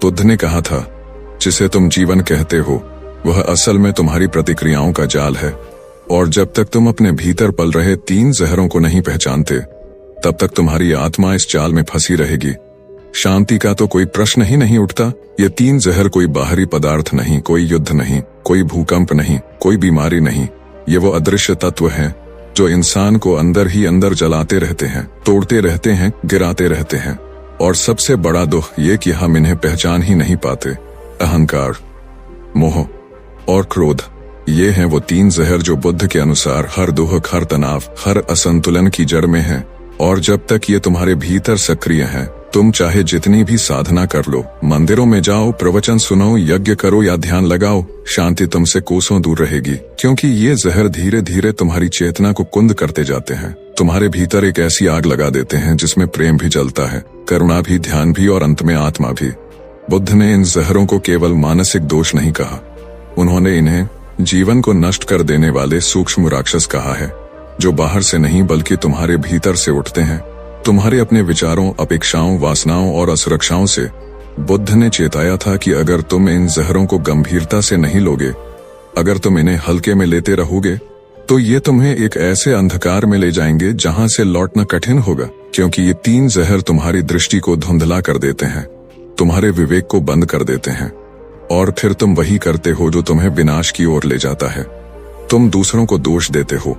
बुद्ध ने कहा था, जिसे तुम जीवन कहते हो वह असल में तुम्हारी प्रतिक्रियाओं का जाल है, और जब तक तुम अपने भीतर पल रहे 3 जहरों को नहीं पहचानते तब तक तुम्हारी आत्मा इस जाल में फंसी रहेगी। शांति का तो कोई प्रश्न ही नहीं उठता। ये 3 जहर कोई बाहरी पदार्थ नहीं, कोई युद्ध नहीं, कोई भूकंप नहीं, कोई बीमारी नहीं। ये वो अदृश्य तत्व हैं जो इंसान को अंदर ही अंदर जलाते रहते हैं, तोड़ते रहते हैं, गिराते रहते हैं। और सबसे बड़ा दुख ये कि हम इन्हें पहचान ही नहीं पाते। अहंकार, मोह और क्रोध, ये हैं वो 3 जहर जो बुद्ध के अनुसार हर दुख, हर तनाव, हर असंतुलन की जड़ में है। और जब तक ये तुम्हारे भीतर सक्रिय हैं, तुम चाहे जितनी भी साधना कर लो, मंदिरों में जाओ, प्रवचन सुनो, यज्ञ करो या ध्यान लगाओ, शांति तुमसे कोसों दूर रहेगी। क्योंकि ये जहर धीरे धीरे तुम्हारी चेतना को कुंद करते जाते हैं, तुम्हारे भीतर एक ऐसी आग लगा देते हैं जिसमें प्रेम भी जलता है, करुणा भी, ध्यान भी और अंत में आत्मा भी। बुद्ध ने इन जहरों को केवल मानसिक दोष नहीं कहा, उन्होंने इन्हें जीवन को नष्ट कर देने वाले सूक्ष्म राक्षस कहा है, जो बाहर से नहीं बल्कि तुम्हारे भीतर से उठते हैं, तुम्हारे अपने विचारों, अपेक्षाओं, वासनाओं और असुरक्षाओं से। बुद्ध ने चेताया था कि अगर तुम इन जहरों को गंभीरता से नहीं लोगे, अगर तुम इन्हें हल्के में लेते रहोगे, तो ये तुम्हें एक ऐसे अंधकार में ले जाएंगे जहां से लौटना कठिन होगा। क्योंकि ये 3 जहर तुम्हारी दृष्टि को धुंधला कर देते हैं, तुम्हारे विवेक को बंद कर देते हैं, और फिर तुम वही करते हो जो तुम्हें विनाश की ओर ले जाता है। तुम दूसरों को दोष देते हो,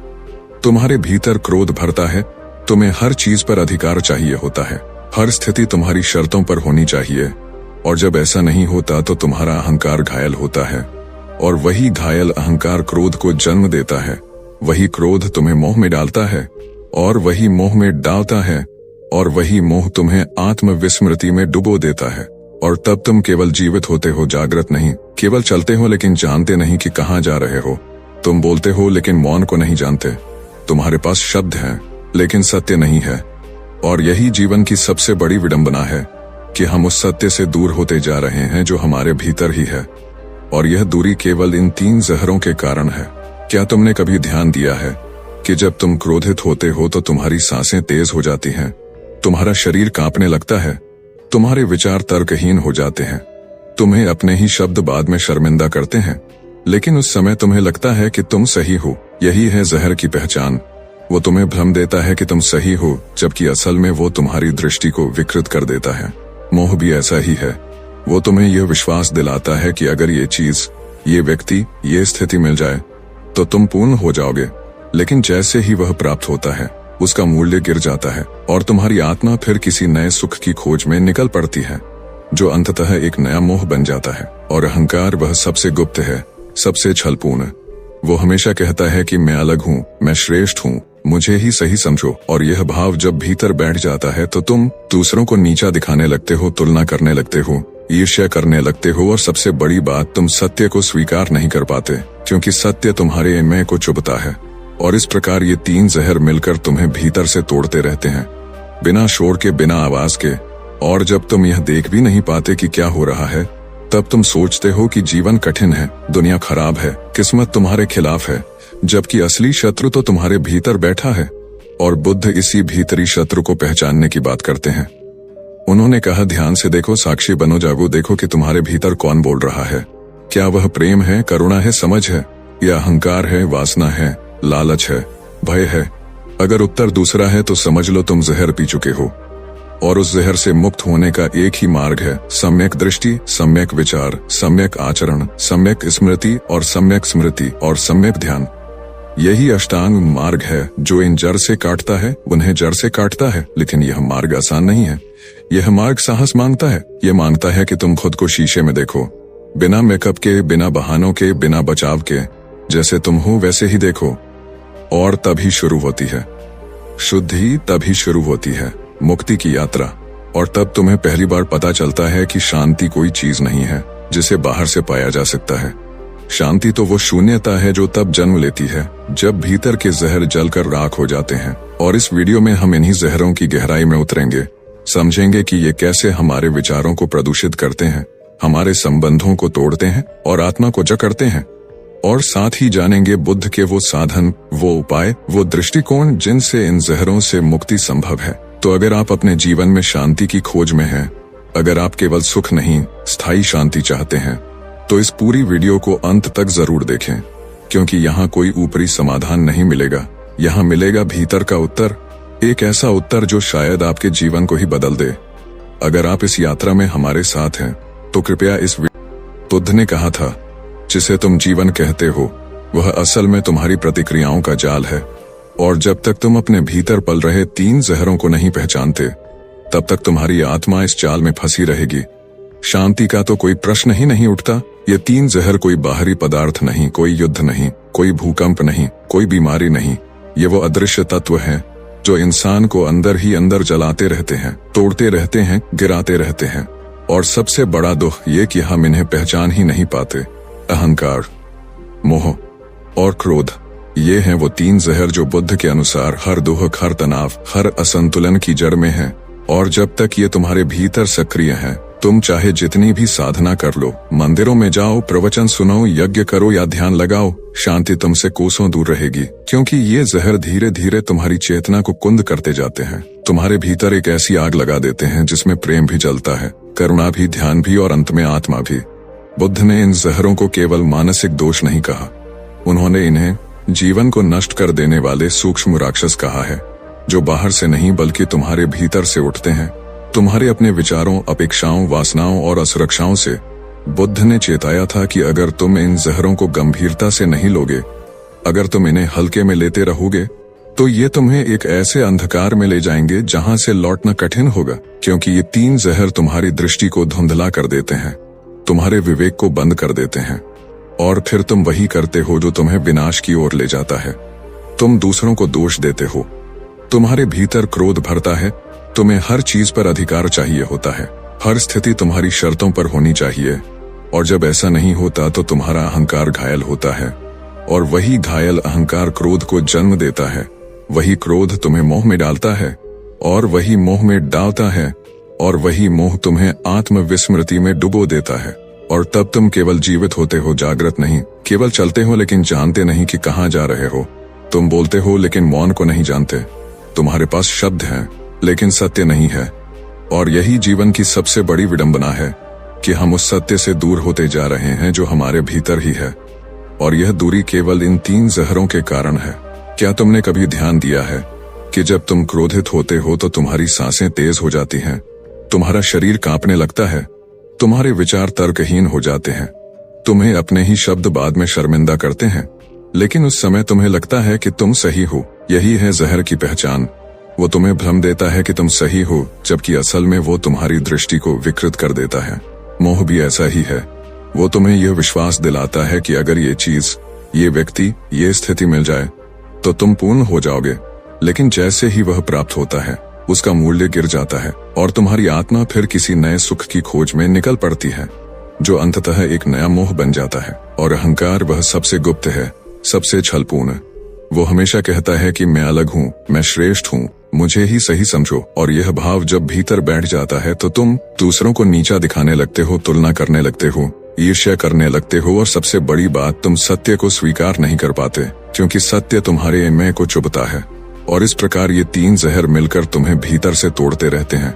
तुम्हारे भीतर क्रोध भरता है, तुम्हें हर चीज पर अधिकार चाहिए होता है, हर स्थिति तुम्हारी शर्तों पर होनी चाहिए। और जब ऐसा नहीं होता तो तुम्हारा अहंकार घायल होता है, और वही घायल अहंकार क्रोध को जन्म देता है। वही क्रोध तुम्हें मोह में डालता है, और वही मोह में डालता है, और वही मोह तुम्हें आत्मविस्मृति में डुबो देता है। और तब तुम केवल जीवित होते हो, जागृत नहीं। केवल चलते हो लेकिन जानते नहीं कि कहाँ जा रहे हो। तुम बोलते हो लेकिन मौन को नहीं जानते। तुम्हारे पास शब्द हैं लेकिन सत्य नहीं है। और यही जीवन की सबसे बड़ी विडंबना है कि हम उस सत्य से दूर होते जा रहे हैं जो हमारे भीतर ही है। और यह दूरी केवल इन 3 जहरों के कारण है। क्या तुमने कभी ध्यान दिया है कि जब तुम क्रोधित होते हो तो तुम्हारी सांसें तेज हो जाती हैं, तुम्हारा शरीर कांपने लगता है, तुम्हारे विचार तर्कहीन हो जाते हैं, तुम्हें अपने ही शब्द बाद में शर्मिंदा करते हैं, लेकिन उस समय तुम्हें लगता है कि तुम सही हो। यही है जहर की पहचान। वो तुम्हें भ्रम देता है कि तुम सही हो, जबकि असल में वो तुम्हारी दृष्टि को विकृत कर देता है। मोह भी ऐसा ही है। वो तुम्हें यह विश्वास दिलाता है कि अगर ये चीज, ये व्यक्ति, ये स्थिति मिल जाए तो तुम पूर्ण हो जाओगे। लेकिन जैसे ही वह प्राप्त होता है, उसका मूल्य गिर जाता है, और तुम्हारी आत्मा फिर किसी नए सुख की खोज में निकल पड़ती है, जो अंततः एक नया मोह बन जाता है। और अहंकार वह सबसे गुप्त है, सबसे छलपूर्ण। वो हमेशा कहता है कि मैं अलग हूँ, मैं श्रेष्ठ हूँ, मुझे ही सही समझो। और यह भाव जब भीतर बैठ जाता है तो तुम दूसरों को नीचा दिखाने लगते हो, तुलना करने लगते हो, ईर्ष्या करने लगते हो, और सबसे बड़ी बात, तुम सत्य को स्वीकार नहीं कर पाते, क्योंकि सत्य तुम्हारे मैं को चुभता है। और इस प्रकार ये 3 जहर मिलकर तुम्हें भीतर से तोड़ते रहते हैं, बिना शोर के, बिना आवाज के। और जब तुम यह देख भी नहीं पाते कि क्या हो रहा है, तब तुम सोचते हो कि जीवन कठिन है, दुनिया खराब है, किस्मत तुम्हारे खिलाफ है, जबकि असली शत्रु तो तुम्हारे भीतर बैठा है। और बुद्ध इसी भीतरी शत्रु को पहचानने की बात करते हैं। उन्होंने कहा, ध्यान से देखो, साक्षी बनो, जागो, देखो कि तुम्हारे भीतर कौन बोल रहा है। क्या वह प्रेम है, करुणा है, समझ है, या अहंकार है, वासना है, लालच है, भय है? अगर उत्तर दूसरा है तो समझ लो तुम जहर पी चुके हो। और उस जहर से मुक्त होने का एक ही मार्ग है, सम्यक दृष्टि, सम्यक विचार, सम्यक आचरण, सम्यक स्मृति और सम्यक स्मृति और सम्यक ध्यान। यही अष्टांग मार्ग है जो इन जड़ से काटता है, उन्हें जड़ से काटता है। लेकिन यह मार्ग आसान नहीं है। यह मार्ग साहस मांगता है। यह मांगता है कि तुम खुद को शीशे में देखो, बिना मेकअप के, बिना बहानों के, बिना बचाव के, जैसे तुम हो वैसे ही देखो। और तभी शुरू होती है शुद्धि, तभी शुरू होती है मुक्ति की यात्रा। और तब तुम्हें पहली बार पता चलता है कि शांति कोई चीज नहीं है जिसे बाहर से पाया जा सकता है। शांति तो वो शून्यता है जो तब जन्म लेती है जब भीतर के जहर जलकर राख हो जाते हैं। और इस वीडियो में हम इन्हीं जहरों की गहराई में उतरेंगे, समझेंगे कि ये कैसे हमारे विचारों को प्रदूषित करते हैं, हमारे संबंधों को तोड़ते हैं और आत्मा को जकड़ते हैं। और साथ ही जानेंगे बुद्ध के वो साधन, वो उपाय, वो दृष्टिकोण जिनसे इन जहरों से मुक्ति संभव है। तो अगर आप अपने जीवन में शांति की खोज में हैं, अगर आप केवल सुख नहीं स्थायी शांति चाहते हैं तो इस पूरी वीडियो को अंत तक जरूर देखें, क्योंकि यहाँ कोई ऊपरी समाधान नहीं मिलेगा। यहाँ मिलेगा भीतर का उत्तर, एक ऐसा उत्तर जो शायद आपके जीवन को ही बदल दे। अगर आप इस यात्रा में हमारे साथ हैं तो कृपया इस बुद्ध ने कहा था, जिसे तुम जीवन कहते हो वह असल में तुम्हारी प्रतिक्रियाओं का जाल है, और जब तक तुम अपने भीतर पल रहे 3 जहरों को नहीं पहचानते तब तक तुम्हारी आत्मा इस जाल में फंसी रहेगी। शांति का तो कोई प्रश्न ही नहीं उठता। ये 3 जहर कोई बाहरी पदार्थ नहीं, कोई युद्ध नहीं, कोई भूकंप नहीं, कोई बीमारी नहीं। ये वो अदृश्य तत्व हैं जो इंसान को अंदर ही अंदर जलाते रहते हैं, तोड़ते रहते हैं, गिराते रहते हैं। और सबसे बड़ा दुख ये कि हम इन्हें पहचान ही नहीं पाते। अहंकार, मोह और क्रोध, ये हैं वो 3 जहर जो बुद्ध के अनुसार हर दुख, हर तनाव, हर असंतुलन की जड़ में हैं। और जब तक ये तुम्हारे भीतर सक्रिय हैं, तुम चाहे जितनी भी साधना कर लो, मंदिरों में जाओ, प्रवचन सुनो, यज्ञ करो या ध्यान लगाओ, शांति तुमसे कोसों दूर रहेगी। क्योंकि ये जहर धीरे धीरे तुम्हारी चेतना को कुंद करते जाते हैं, तुम्हारे भीतर एक ऐसी आग लगा देते हैं जिसमें प्रेम भी जलता है, करुणा भी, ध्यान भी और अंत में आत्मा भी। बुद्ध ने इन जहरों को केवल मानसिक दोष नहीं कहा, उन्होंने इन्हें जीवन को नष्ट कर देने वाले सूक्ष्म राक्षस कहा है, जो बाहर से नहीं बल्कि तुम्हारे भीतर से उठते हैं, तुम्हारे अपने विचारों, अपेक्षाओं, वासनाओं और असुरक्षाओं से। बुद्ध ने चेताया था कि अगर तुम इन जहरों को गंभीरता से नहीं लोगे, अगर तुम इन्हें हल्के में लेते रहोगे, तो ये तुम्हें एक ऐसे अंधकार में ले जाएंगे जहां से लौटना कठिन होगा। क्योंकि ये 3 जहर तुम्हारी दृष्टि को धुंधला कर देते हैं, तुम्हारे विवेक को बंद कर देते हैं, और फिर तुम वही करते हो जो तुम्हें विनाश की ओर ले जाता है। तुम दूसरों को दोष देते हो, तुम्हारे भीतर क्रोध भरता है, तुम्हें हर चीज पर अधिकार चाहिए होता है, हर स्थिति तुम्हारी शर्तों पर होनी चाहिए। और जब ऐसा नहीं होता तो तुम्हारा अहंकार घायल होता है, और वही घायल अहंकार क्रोध को जन्म देता है। वही क्रोध तुम्हें मोह में डालता है, और वही मोह में डालता है, और वही मोह तुम्हें आत्मविस्मृति में डुबो देता है। और तब तुम केवल जीवित होते हो, जागृत नहीं। केवल चलते हो लेकिन जानते नहीं कि कहाँ जा रहे हो। तुम बोलते हो लेकिन मौन को नहीं जानते। तुम्हारे पास शब्द हैं लेकिन सत्य नहीं है। और यही जीवन की सबसे बड़ी विडंबना है कि हम उस सत्य से दूर होते जा रहे हैं जो हमारे भीतर ही है। और यह दूरी केवल इन 3 जहरों के कारण है। क्या तुमने कभी ध्यान दिया है कि जब तुम क्रोधित होते हो तो तुम्हारी सांसें तेज हो जाती हैं, तुम्हारा शरीर कांपने लगता है, तुम्हारे विचार तर्कहीन हो जाते हैं, तुम्हें अपने ही शब्द बाद में शर्मिंदा करते हैं, लेकिन उस समय तुम्हें लगता है कि तुम सही हो। यही है जहर की पहचान। वो तुम्हें भ्रम देता है कि तुम सही हो, जबकि असल में वो तुम्हारी दृष्टि को विकृत कर देता है। मोह भी ऐसा ही है। वो तुम्हें यह विश्वास दिलाता है कि अगर ये चीज, ये व्यक्ति, ये स्थिति मिल जाए तो तुम पूर्ण हो जाओगे। लेकिन जैसे ही वह प्राप्त होता है, उसका मूल्य गिर जाता है, और तुम्हारी आत्मा फिर किसी नए सुख की खोज में निकल पड़ती है, जो अंततः एक नया मोह बन जाता है। और अहंकार वह सबसे गुप्त है, सबसे छलपूर्ण। वो हमेशा कहता है कि मैं अलग हूँ, मैं श्रेष्ठ हूँ, मुझे ही सही समझो। और यह भाव जब भीतर बैठ जाता है तो तुम दूसरों को नीचा दिखाने लगते हो, तुलना करने लगते हो, ईर्ष्या करने लगते हो, और सबसे बड़ी बात, तुम सत्य को स्वीकार नहीं कर पाते, क्योंकि सत्य तुम्हारे मैं को चुभता है। और इस प्रकार ये 3 जहर मिलकर तुम्हें भीतर से तोड़ते रहते हैं,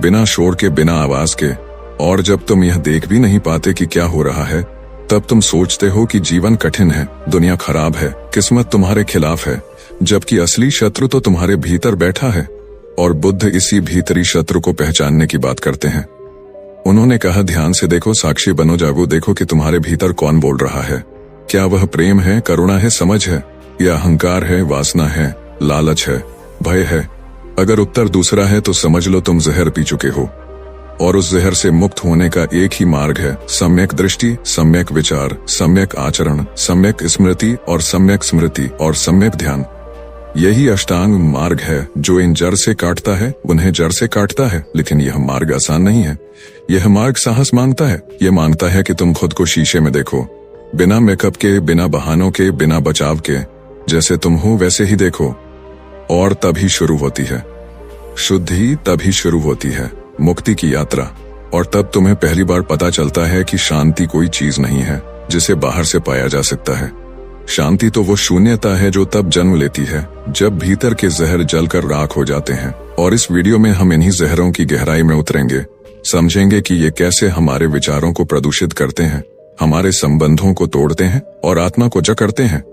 बिना शोर के, बिना आवाज के। और जब तुम यह देख भी नहीं पाते कि क्या हो रहा है, तब तुम सोचते हो कि जीवन कठिन है, दुनिया खराब है, किस्मत तुम्हारे खिलाफ है, जबकि असली शत्रु तो तुम्हारे भीतर बैठा है। और बुद्ध इसी भीतरी शत्रु को पहचानने की बात करते हैं। उन्होंने कहा, ध्यान से देखो, साक्षी बनो, जागो, देखो कि तुम्हारे भीतर कौन बोल रहा है। क्या वह प्रेम है, करुणा है, समझ है, या अहंकार है, वासना है, लालच है, भय है? अगर उत्तर दूसरा है तो समझ लो तुम जहर पी चुके हो। और उस जहर से मुक्त होने का एक ही मार्ग है, सम्यक दृष्टि, सम्यक विचार, सम्यक आचरण, सम्यक स्मृति और सम्यक स्मृति और सम्यक ध्यान। यही अष्टांग मार्ग है जो इन जड़ से काटता है, उन्हें जड़ से काटता है। लेकिन यह मार्ग आसान नहीं है। यह मार्ग साहस मांगता है। यह मांगता है कि तुम खुद को शीशे में देखो, बिना मेकअप के, बिना बहानों के, बिना बचाव के, जैसे तुम हो वैसे ही देखो। और तभी शुरू होती है शुद्धि, तभी शुरू होती है मुक्ति की यात्रा। और तब तुम्हें पहली बार पता चलता है कि शांति कोई चीज नहीं है जिसे बाहर से पाया जा सकता है। शांति तो वो शून्यता है जो तब जन्म लेती है जब भीतर के जहर जलकर राख हो जाते हैं। और इस वीडियो में हम इन्हीं जहरों की गहराई में उतरेंगे, समझेंगे कि ये कैसे हमारे विचारों को प्रदूषित करते हैं, हमारे संबंधों को तोड़ते हैं और आत्मा को जकड़ते हैं।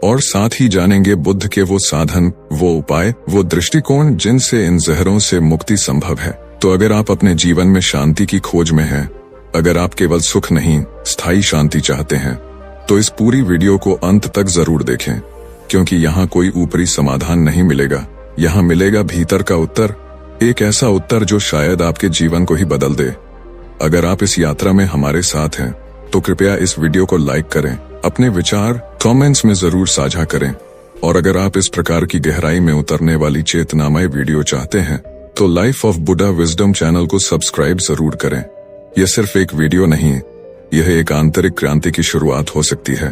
और साथ ही जानेंगे बुद्ध के वो साधन, वो उपाय, वो दृष्टिकोण जिनसे इन जहरों से मुक्ति संभव है। तो अगर आप अपने जीवन में शांति की खोज में हैं, अगर आप केवल सुख नहीं स्थायी शांति चाहते हैं, तो इस पूरी वीडियो को अंत तक जरूर देखें, क्योंकि यहाँ कोई ऊपरी समाधान नहीं मिलेगा। यहाँ मिलेगा भीतर का उत्तर, एक ऐसा उत्तर जो शायद आपके जीवन को ही बदल दे। अगर आप इस यात्रा में हमारे साथ हैं तो कृपया इस वीडियो को लाइक करें, अपने विचार कमेंट्स में जरूर साझा करें। और अगर आप इस प्रकार की गहराई में उतरने वाली चेतनामय वीडियो चाहते हैं तो life of Buddha wisdom channel को सब्सक्राइब जरूर करें। यह सिर्फ एक वीडियो नहीं, यह एक आंतरिक क्रांति की शुरुआत हो सकती है।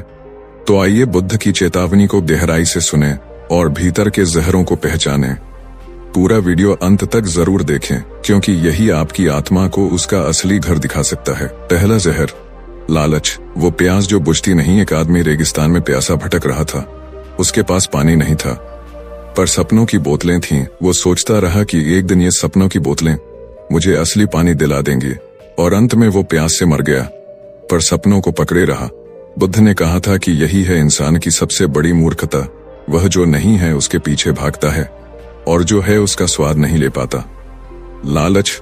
तो आइए बुद्ध की चेतावनी को गहराई से सुने और भीतर के जहरों को पहचानें। पूरा वीडियो अंत तक जरूर देखें, क्योंकि यही आपकी आत्मा को उसका असली घर दिखा सकता है। पहला जहर, लालच। वो प्यास जो बुझती नहीं। एक आदमी रेगिस्तान में प्यासा भटक रहा था। उसके पास पानी नहीं था, पर सपनों की बोतलें थीं। वो सोचता रहा कि एक दिन ये सपनों की बोतलें मुझे असली पानी दिला देंगी, और अंत में वो प्यास से मर गया, पर सपनों को पकड़े रहा। बुद्ध ने कहा था कि यही है इंसान की सबसे बड़ी मूर्खता। वह जो नहीं है उसके पीछे भागता है, और जो है उसका स्वाद नहीं ले पाता। लालच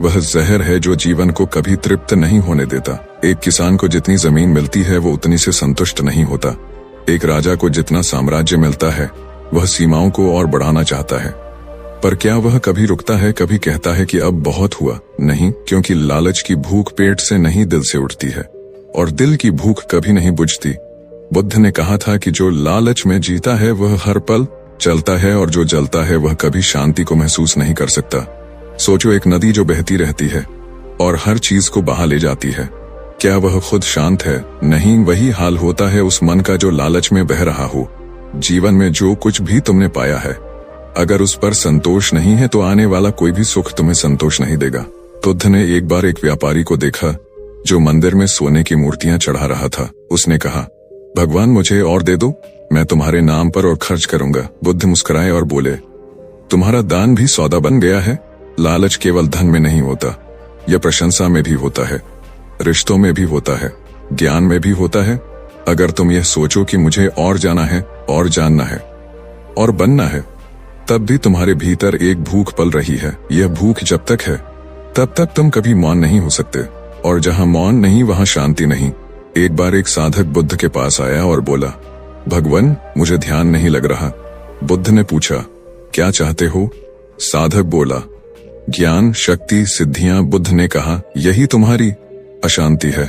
वह जहर है जो जीवन को कभी तृप्त नहीं होने देता। एक किसान को जितनी जमीन मिलती है वो उतनी से संतुष्ट नहीं होता। एक राजा को जितना साम्राज्य मिलता है वह सीमाओं को और बढ़ाना चाहता है, पर क्या वह कभी रुकता है, कभी कहता है कि अब बहुत हुआ? नहीं, क्योंकि लालच की भूख पेट से नहीं दिल से उठती है, और दिल की भूख कभी नहीं बुझती। बुद्ध ने कहा था कि जो लालच में जीता है वह हर पल चलता है, और जो जलता है वह कभी शांति को महसूस नहीं कर सकता। सोचो, एक नदी जो बहती रहती है और हर चीज को बहा ले जाती है, क्या वह खुद शांत है? नहीं, वही हाल होता है उस मन का जो लालच में बह रहा हो। जीवन में जो कुछ भी तुमने पाया है, अगर उस पर संतोष नहीं है तो आने वाला कोई भी सुख तुम्हें संतोष नहीं देगा। बुद्ध ने एक बार एक व्यापारी को देखा जो मंदिर में सोने की मूर्तियां चढ़ा रहा था। उसने कहा, भगवान मुझे और दे दो, मैं तुम्हारे नाम पर और खर्च करूंगा। बुद्ध मुस्कुराए और बोले, तुम्हारा दान भी सौदा बन गया है। लालच केवल धन में नहीं होता, यह प्रशंसा में भी होता है, रिश्तों में भी होता है, ज्ञान में भी होता है। अगर तुम यह सोचो कि मुझे और जाना है और जानना है और बनना है, तब भी तुम्हारे भीतर एक भूख पल रही है। यह भूख जब तक है तब तक तुम कभी मौन नहीं हो सकते, और जहां मौन नहीं वहां शांति नहीं। एक बार एक साधक बुद्ध के पास आया और बोला, भगवान मुझे ध्यान नहीं लग रहा। बुद्ध ने पूछा, क्या चाहते हो? साधक बोला, ज्ञान, शक्ति, सिद्धियां। बुद्ध ने कहा, यही तुम्हारी अशांति है।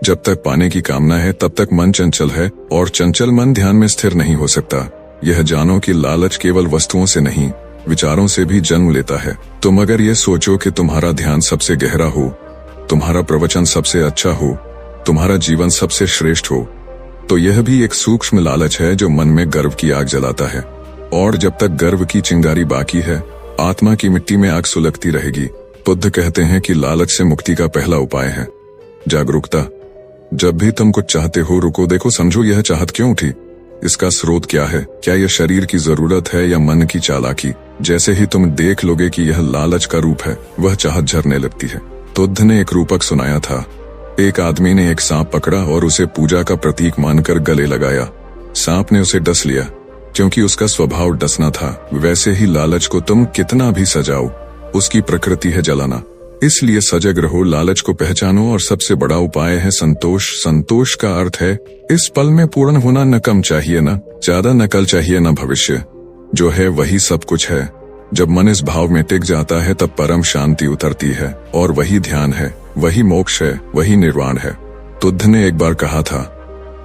जब तक पाने की कामना है तब तक मन चंचल है, और चंचल मन ध्यान में स्थिर नहीं हो सकता। यह जानो कि लालच केवल वस्तुओं से नहीं, विचारों से भी जन्म लेता है। तुम अगर ये सोचो कि तुम्हारा ध्यान सबसे गहरा हो, तुम्हारा प्रवचन सबसे अच्छा हो, तुम्हारा जीवन सबसे श्रेष्ठ हो, तो यह भी एक सूक्ष्म लालच है जो मन में गर्व की आग जलाता है। और जब तक गर्व की चिंगारी बाकी है, आत्मा की मिट्टी में आग सुलगती रहेगी। बुद्ध कहते हैं कि लालच से मुक्ति का पहला उपाय है जागरूकता। जब भी तुम कुछ चाहते हो, रुको, देखो, समझो यह चाहत क्यों उठी, इसका स्रोत क्या है? क्या यह शरीर की जरूरत है या मन की चालाकी? जैसे ही तुम देख लोगे कि यह लालच का रूप है, वह चाहत झरने लगती है। बुद्ध ने एक रूपक सुनाया था। एक आदमी ने एक सांप पकड़ा और उसे पूजा का प्रतीक मानकर गले लगाया। सांप ने उसे डस लिया, क्योंकि उसका स्वभाव डसना था। वैसे ही लालच को तुम कितना भी सजाओ, उसकी प्रकृति है जलाना। इसलिए सजग रहो, लालच को पहचानो, और सबसे बड़ा उपाय है संतोष। संतोष का अर्थ है इस पल में पूर्ण होना। न कम चाहिए, न ज्यादा, न कल चाहिए, न भविष्य। जो है वही सब कुछ है। जब मन इस भाव में टिक जाता है तब परम शांति उतरती है, और वही ध्यान है, वही मोक्ष है, वही निर्वाण है। बुद्ध ने एक बार कहा था,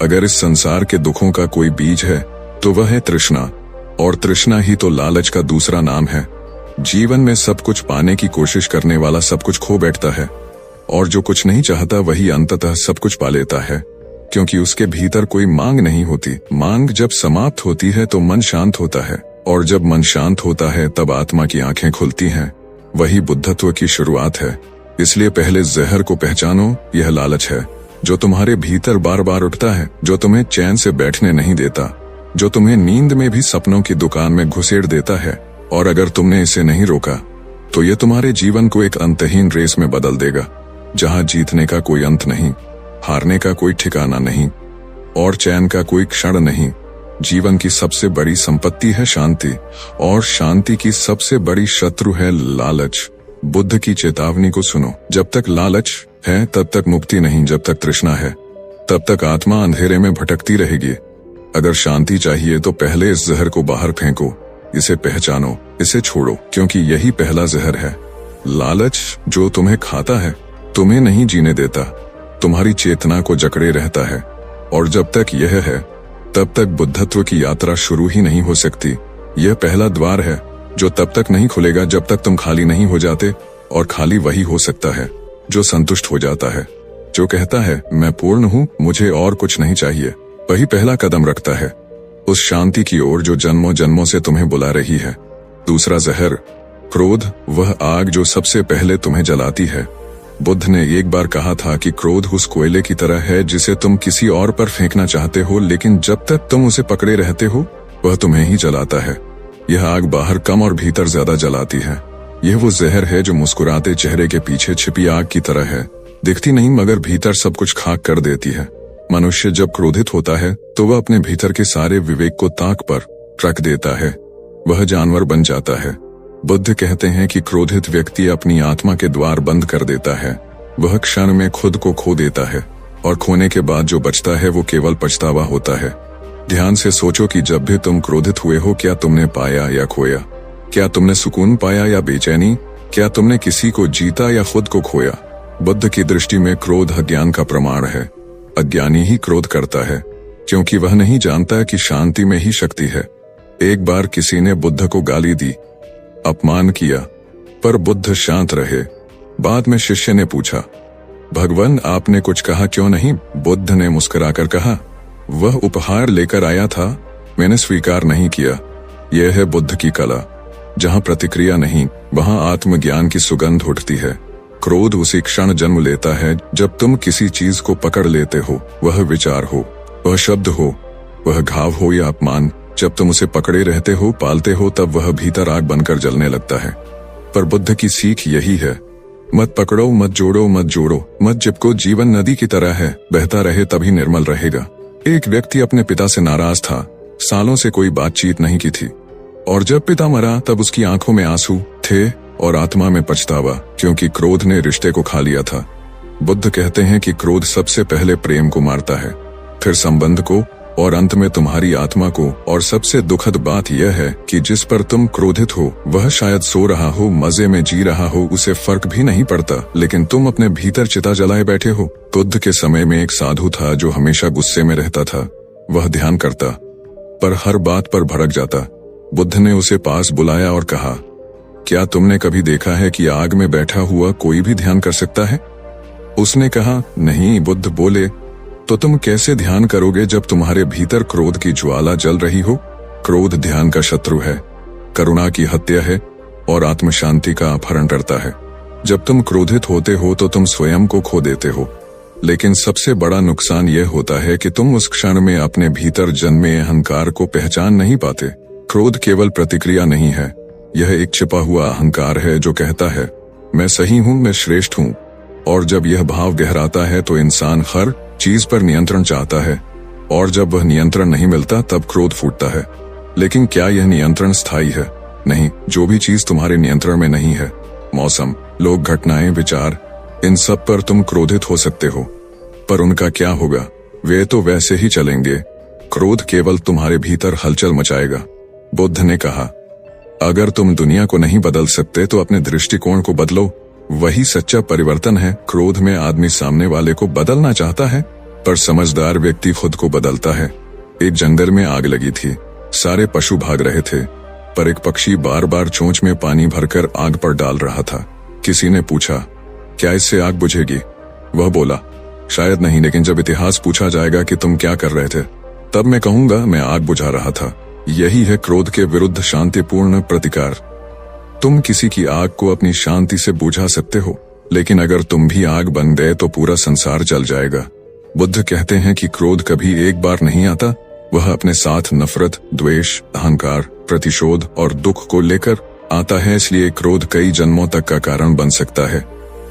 अगर इस संसार के दुखों का कोई बीज है तो वह है तृष्णा, और तृष्णा ही तो लालच का दूसरा नाम है। जीवन में सब कुछ पाने की कोशिश करने वाला सब कुछ खो बैठता है, और जो कुछ नहीं चाहता वही अंततः सब कुछ पा लेता है, क्योंकि उसके भीतर कोई मांग नहीं होती। मांग जब समाप्त होती है तो मन शांत होता है, और जब मन शांत होता है तब आत्मा की आंखें खुलती हैं। वही बुद्धत्व की शुरुआत है। इसलिए पहले जहर को पहचानो। यह लालच है जो तुम्हारे भीतर बार बार उठता है, जो तुम्हें चैन से बैठने नहीं देता, जो तुम्हें नींद में भी सपनों की दुकान में घुसेड़ देता है। और अगर तुमने इसे नहीं रोका तो ये तुम्हारे जीवन को एक अंतहीन रेस में बदल देगा, जहां जीतने का कोई अंत नहीं, हारने का कोई ठिकाना नहीं और चैन का कोई क्षण नहीं। जीवन की सबसे बड़ी संपत्ति है शांति, और शांति की सबसे बड़ी शत्रु है लालच। बुद्ध की चेतावनी को सुनो। जब तक लालच है तब तक मुक्ति नहीं, जब तक तृष्णा है तब तक आत्मा अंधेरे में भटकती रहेगी। अगर शांति चाहिए तो पहले इस जहर को बाहर फेंको, इसे पहचानो, इसे छोड़ो, क्योंकि यही पहला जहर है। लालच जो तुम्हें खाता है, तुम्हें नहीं जीने देता, तुम्हारी चेतना को जकड़े रहता है, और जब तक यह है तब तक बुद्धत्व की यात्रा शुरू ही नहीं हो सकती। यह पहला द्वार है जो तब तक नहीं खुलेगा जब तक तुम खाली नहीं हो जाते, और खाली वही हो सकता है जो संतुष्ट हो जाता है, जो कहता है मैं पूर्ण हूँ, मुझे और कुछ नहीं चाहिए। वही पहला कदम रखता है उस शांति की ओर जो जन्मों जन्मों से तुम्हें बुला रही है। दूसरा जहर, क्रोध, वह आग जो सबसे पहले तुम्हें जलाती है। बुद्ध ने एक बार कहा था कि क्रोध उस कोयले की तरह है जिसे तुम किसी और पर फेंकना चाहते हो, लेकिन जब तक तुम उसे पकड़े रहते हो वह तुम्हें ही जलाता है। यह आग बाहर कम और भीतर ज्यादा जलाती है। यह वो जहर है जो मुस्कुराते चेहरे के पीछे छिपी आग की तरह है, दिखती नहीं मगर भीतर सब कुछ खाक कर देती है। मनुष्य जब क्रोधित होता है तो वह अपने भीतर के सारे विवेक को ताक पर रख देता है, वह जानवर बन जाता है। बुद्ध कहते हैं कि क्रोधित व्यक्ति अपनी आत्मा के द्वार बंद कर देता है, वह क्षण में खुद को खो देता है, और खोने के बाद जो बचता है वो केवल पछतावा होता है। ध्यान से सोचो कि जब भी तुम क्रोधित हुए हो, क्या तुमने पाया या खोया? क्या तुमने सुकून पाया या बेचैनी? क्या तुमने किसी को जीता या खुद को खोया? बुद्ध की दृष्टि में क्रोध अज्ञान का प्रमाण है। अज्ञानी ही क्रोध करता है, क्योंकि वह नहीं जानता कि शांति में ही शक्ति है। एक बार किसी ने बुद्ध को गाली दी, अपमान किया, पर बुद्ध शांत रहे। बाद में शिष्य ने पूछा, भगवान आपने कुछ कहा क्यों नहीं? बुद्ध ने मुस्कुराकर कहा, वह उपहार लेकर आया था, मैंने स्वीकार नहीं किया। यह है बुद्ध की कला। जहां प्रतिक्रिया नहीं वहां आत्मज्ञान की सुगंध उठती है। क्रोध उसी क्षण जन्म लेता है जब तुम किसी चीज को पकड़ लेते हो, वह विचार हो, वह शब्द हो, वह घाव हो या अपमान। जब तुम उसे पकड़े रहते हो, पालते हो, तब वह भीतर आग बनकर जलने लगता है। पर बुद्ध की सीख यही है, मत पकड़ो, मत जोड़ो, मत जोड़ो, मत चिपको। जीवन नदी की तरह है, बहता रहे तभी निर्मल रहेगा। एक व्यक्ति अपने पिता से नाराज था, सालों से कोई बातचीत नहीं की थी, और जब पिता मरा तब उसकी आंखों में आंसू थे और आत्मा में पछतावा, क्योंकि क्रोध ने रिश्ते को खा लिया था। बुद्ध कहते हैं कि क्रोध सबसे पहले प्रेम को मारता है, फिर संबंध को, और अंत में तुम्हारी आत्मा को। और सबसे दुखद बात यह है कि जिस पर तुम क्रोधित हो वह शायद सो रहा हो, मजे में जी रहा हो, उसे फर्क भी नहीं पड़ता, लेकिन तुम अपने भीतर चिता जलाए बैठे हो। बुद्ध के समय में एक साधु था जो हमेशा गुस्से में रहता था। वह ध्यान करता पर हर बात पर भड़क जाता। बुद्ध ने उसे पास बुलाया और कहा, क्या तुमने कभी देखा है कि आग में बैठा हुआ कोई भी ध्यान कर सकता है? उसने कहा, नहीं। बुद्ध बोले, तो तुम कैसे ध्यान करोगे जब तुम्हारे भीतर क्रोध की ज्वाला जल रही हो? क्रोध ध्यान का शत्रु है, करुणा की हत्या है और आत्म शांति का अपहरण करता है। जब तुम क्रोधित होते हो तो तुम स्वयं को खो देते हो, लेकिन सबसे बड़ा नुकसान यह होता है कि तुम उस क्षण में अपने भीतर जन्मे अहंकार को पहचान नहीं पाते। क्रोध केवल प्रतिक्रिया नहीं है, यह एक छिपा हुआ अहंकार है जो कहता है मैं सही हूँ, मैं श्रेष्ठ हूँ। और जब यह भाव गहराता है तो इंसान हर चीज पर नियंत्रण चाहता है, और जब वह नियंत्रण नहीं मिलता तब क्रोध फूटता है। लेकिन क्या यह नियंत्रण स्थायी है? नहीं। जो भी चीज तुम्हारे नियंत्रण में नहीं है, मौसम, लोग, घटनाएं, विचार, इन सब पर तुम क्रोधित हो सकते हो, पर उनका क्या होगा? वे तो वैसे ही चलेंगे। क्रोध केवल तुम्हारे भीतर हलचल मचाएगा। बुद्ध ने कहा, अगर तुम दुनिया को नहीं बदल सकते तो अपने दृष्टिकोण को बदलो, वही सच्चा परिवर्तन है। क्रोध में आदमी सामने वाले को बदलना चाहता है, पर समझदार व्यक्ति खुद को बदलता है। एक जंगल में आग लगी थी, सारे पशु भाग रहे थे, पर एक पक्षी बार बार चोंच में पानी भरकर आग पर डाल रहा था। किसी ने पूछा, क्या इससे आग बुझेगी? वह बोला, शायद नहीं, लेकिन जब इतिहास पूछा जाएगा कि तुम क्या कर रहे थे, तब मैं कहूंगा मैं आग बुझा रहा था। यही है क्रोध के विरुद्ध शांतिपूर्ण प्रतिकार। तुम किसी की आग को अपनी शांति से बुझा सकते हो, लेकिन अगर तुम भी आग बन गए तो पूरा संसार जल जाएगा। बुद्ध कहते हैं कि क्रोध कभी एक बार नहीं आता, वह अपने साथ नफरत, द्वेष, अहंकार, प्रतिशोध और दुख को लेकर आता है, इसलिए क्रोध कई जन्मों तक का कारण बन सकता है।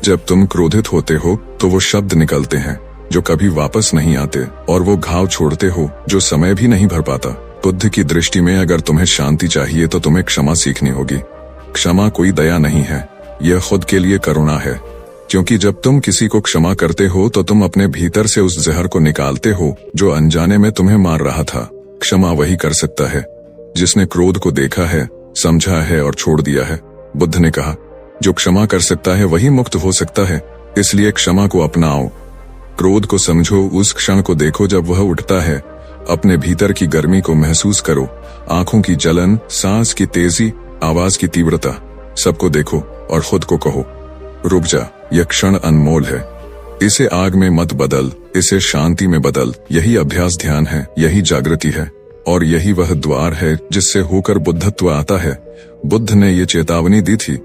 जब तुम क्रोधित होते हो तो वो शब्द निकलते हैं जो कभी वापस नहीं आते, और वो घाव छोड़ते हो जो समय भी नहीं भर पाता। बुद्ध की दृष्टि में अगर तुम्हें शांति चाहिए तो तुम्हें क्षमा सीखनी होगी। क्षमा कोई दया नहीं है, यह खुद के लिए करुणा है, क्योंकि जब तुम किसी को क्षमा करते हो तो तुम अपने भीतर से उस जहर को निकालते हो जो अनजाने में तुम्हें मार रहा था। क्षमा वही कर सकता है जिसने क्रोध को देखा है, समझा है और छोड़ दिया है। बुद्ध ने कहा, जो क्षमा कर सकता है वही मुक्त हो सकता है, इसलिए क्षमा को अपनाओ। क्रोध को समझो, उस क्षण को देखो जब वह उठता है। अपने भीतर की गर्मी को महसूस करो, आंखों की जलन, सांस की तेजी, आवाज की तीव्रता, सबको देखो और खुद को कहो, रुक जा, यह क्षण अनमोल है। इसे आग में मत बदल, इसे शांति में बदल। यही अभ्यास ध्यान है, यही जागृति है, और यही वह द्वार है जिससे होकर बुद्धत्व आता है। बुद्ध ने ये चेतावनी दी थी,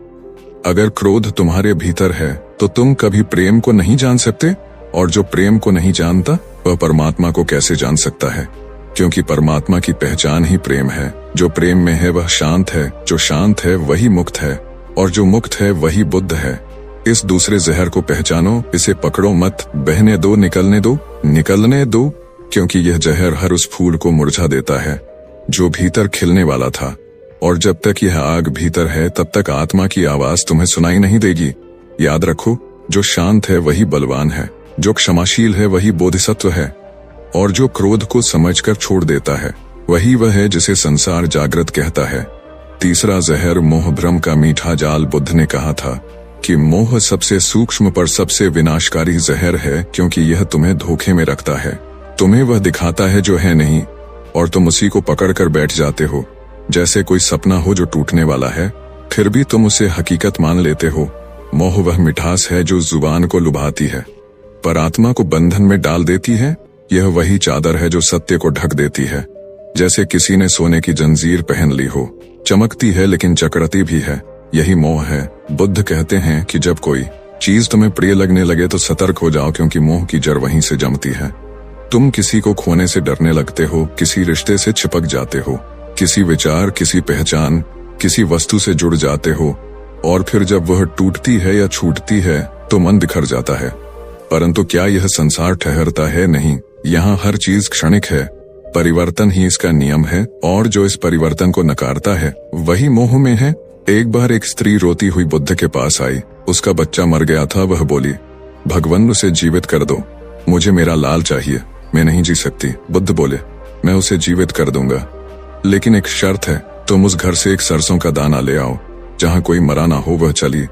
अगर क्रोध तुम्हारे भीतर है तो तुम कभी प्रेम को नहीं जान सकते, और जो प्रेम को नहीं जानता वह परमात्मा को कैसे जान सकता है, क्योंकि परमात्मा की पहचान ही प्रेम है। जो प्रेम में है वह शांत है, जो शांत है वही मुक्त है, और जो मुक्त है वही बुद्ध है। इस दूसरे जहर को पहचानो, इसे पकड़ो मत, बहने दो, निकलने दो, क्योंकि यह जहर हर उस फूल को मुरझा देता है जो भीतर खिलने वाला था। और जब तक यह आग भीतर है तब तक आत्मा की आवाज तुम्हें सुनाई नहीं देगी। याद रखो, जो शांत है वही बलवान है, जो क्षमाशील है वही बोधिसत्व है, और जो क्रोध को समझकर छोड़ देता है वही वह है जिसे संसार जागृत कहता है। तीसरा जहर मोह भ्रम का मीठा जाल। बुद्ध ने कहा था कि मोह सबसे सूक्ष्म पर सबसे विनाशकारी जहर है, क्योंकि यह तुम्हें धोखे में रखता है। तुम्हें वह दिखाता है जो है नहीं, और तुम उसी को पकड़कर बैठ जाते हो। जैसे कोई सपना हो जो टूटने वाला है, फिर भी तुम उसे हकीकत मान लेते हो। मोह वह मिठास है जो जुबान को लुभाती है पर आत्मा को बंधन में डाल देती है। यह वही चादर है जो सत्य को ढक देती है। जैसे किसी ने सोने की जंजीर पहन ली हो, चमकती है लेकिन जकड़ती भी है। यही मोह है। बुद्ध कहते हैं कि जब कोई चीज तुम्हें प्रिय लगने लगे तो सतर्क हो जाओ, क्योंकि मोह की जड़ वहीं से जमती है। तुम किसी को खोने से डरने लगते हो, किसी रिश्ते से चिपक जाते हो, किसी विचार, किसी पहचान, किसी वस्तु से जुड़ जाते हो, और फिर जब वह टूटती है या छूटती है तो मन बिखर जाता है। परंतु क्या यह संसार ठहरता है? नहीं, यहाँ हर चीज क्षणिक है। परिवर्तन ही इसका नियम है, और जो इस परिवर्तन को नकारता है वही मोह में है। एक बार एक स्त्री रोती हुई बुद्ध के पास आई। उसका बच्चा मर गया था। वह बोली, भगवान उसे जीवित कर दो, मुझे मेरा लाल चाहिए, मैं नहीं जी सकती। बुद्ध बोले, मैं उसे जीवित कर दूंगा, लेकिन एक शर्त है, तुम उस घर से एक सरसों का दाना ले आओ जहाँ कोई मरा ना हो। वह चली,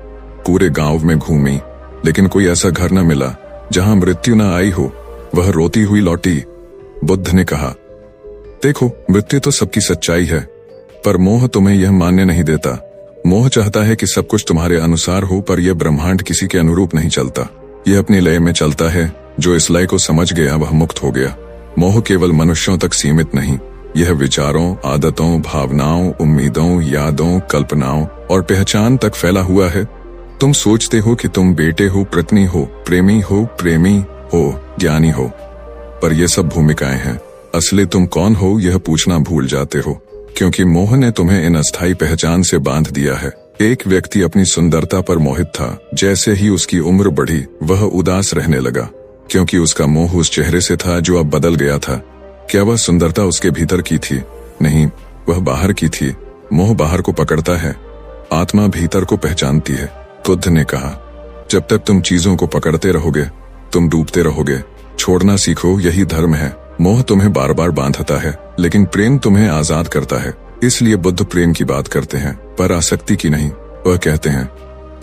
पूरे गांव में घूमी, लेकिन कोई ऐसा घर न मिला जहाँ मृत्यु न आई हो। वह रोती हुई लौटी। बुद्ध ने कहा, देखो, मृत्यु तो सबकी सच्चाई है, पर मोह तुम्हें यह मानने नहीं देता। मोह चाहता है कि सब कुछ तुम्हारे अनुसार हो, पर यह ब्रह्मांड किसी के अनुरूप नहीं चलता। यह अपनी लय में चलता है। जो इस लय को समझ गया वह मुक्त हो गया। मोह केवल मनुष्यों तक सीमित नहीं, यह विचारों, आदतों, भावनाओं, उम्मीदों, यादों, कल्पनाओं और पहचान तक फैला हुआ है। तुम सोचते हो कि तुम बेटे हो, पत्नी हो, प्रेमी हो, ज्ञानी हो, पर यह सब भूमिकाएं हैं। असली तुम कौन हो यह पूछना भूल जाते हो, क्योंकि मोह ने तुम्हें इन अस्थायी पहचान से बांध दिया है। एक व्यक्ति अपनी सुंदरता पर मोहित था। जैसे ही उसकी उम्र बढ़ी वह उदास रहने लगा, क्योंकि उसका मोह उस चेहरे से था जो अब बदल गया था। क्या वह सुंदरता उसके भीतर की थी? नहीं, वह बाहर की थी। मोह बाहर को पकड़ता है, आत्मा भीतर को पहचानती है। बुद्ध ने कहा, जब तक तुम चीजों को पकड़ते रहोगे तुम डूबते रहोगे। छोड़ना सीखो, यही धर्म है। मोह तुम्हें बार बार बांधता है, लेकिन प्रेम तुम्हें आजाद करता है। इसलिए बुद्ध प्रेम की बात करते हैं, पर आसक्ति की नहीं। वह कहते हैं,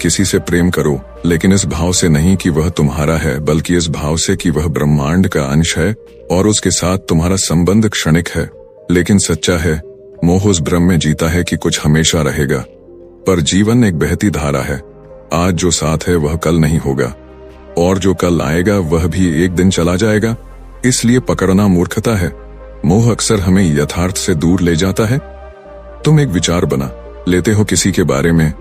किसी से प्रेम करो, लेकिन इस भाव से नहीं कि वह तुम्हारा है, बल्कि इस भाव से कि वह ब्रह्मांड का अंश है और उसके साथ तुम्हारा संबंध क्षणिक है लेकिन सच्चा है। मोह उस भ्रम में जीता है कि कुछ हमेशा रहेगा, पर जीवन एक बहती धारा है। आज जो साथ है वह कल नहीं होगा, और जो कल आएगा वह भी एक दिन चला जाएगा। इसलिए पकड़ना मूर्खता है। मोह अक्सर हमें यथार्थ से दूर ले जाता है। तुम एक विचार बना लेते हो किसी के बारे में,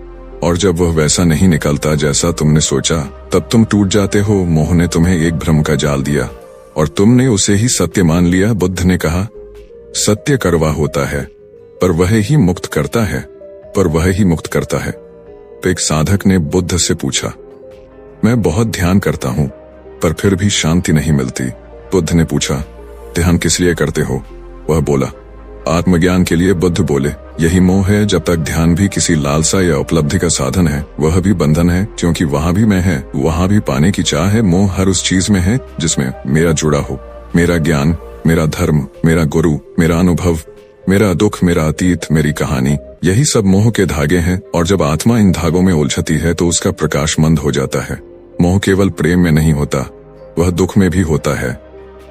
और जब वह वैसा नहीं निकलता जैसा तुमने सोचा, तब तुम टूट जाते हो। मोह ने तुम्हें एक भ्रम का जाल दिया और तुमने उसे ही सत्य मान लिया। बुद्ध ने कहा, सत्य कड़वा होता है, पर वह ही मुक्त करता है। पर वह ही मुक्त करता है। तो एक साधक ने बुद्ध से पूछा, मैं बहुत ध्यान करता हूं पर फिर भी शांति नहीं मिलती। बुद्ध ने पूछा, ध्यान किस लिए करते हो? वह बोला, आत्मज्ञान के लिए। बुद्ध बोले, यही मोह है। जब तक ध्यान भी किसी लालसा या उपलब्धि का साधन है, वह भी बंधन है, क्योंकि वहां भी मैं है, वहां भी पाने की चाह है। मोह हर उस चीज में है जिसमें मेरा जुड़ा हो, मेरा ज्ञान, मेरा धर्म, मेरा गुरु, मेरा अनुभव, मेरा दुख, मेरा अतीत, मेरी कहानी, यही सब मोह के धागे हैं। और जब आत्मा इन धागों में उलझती है तो उसका प्रकाश मंद हो जाता है। मोह केवल प्रेम में नहीं होता, वह दुख में भी होता है।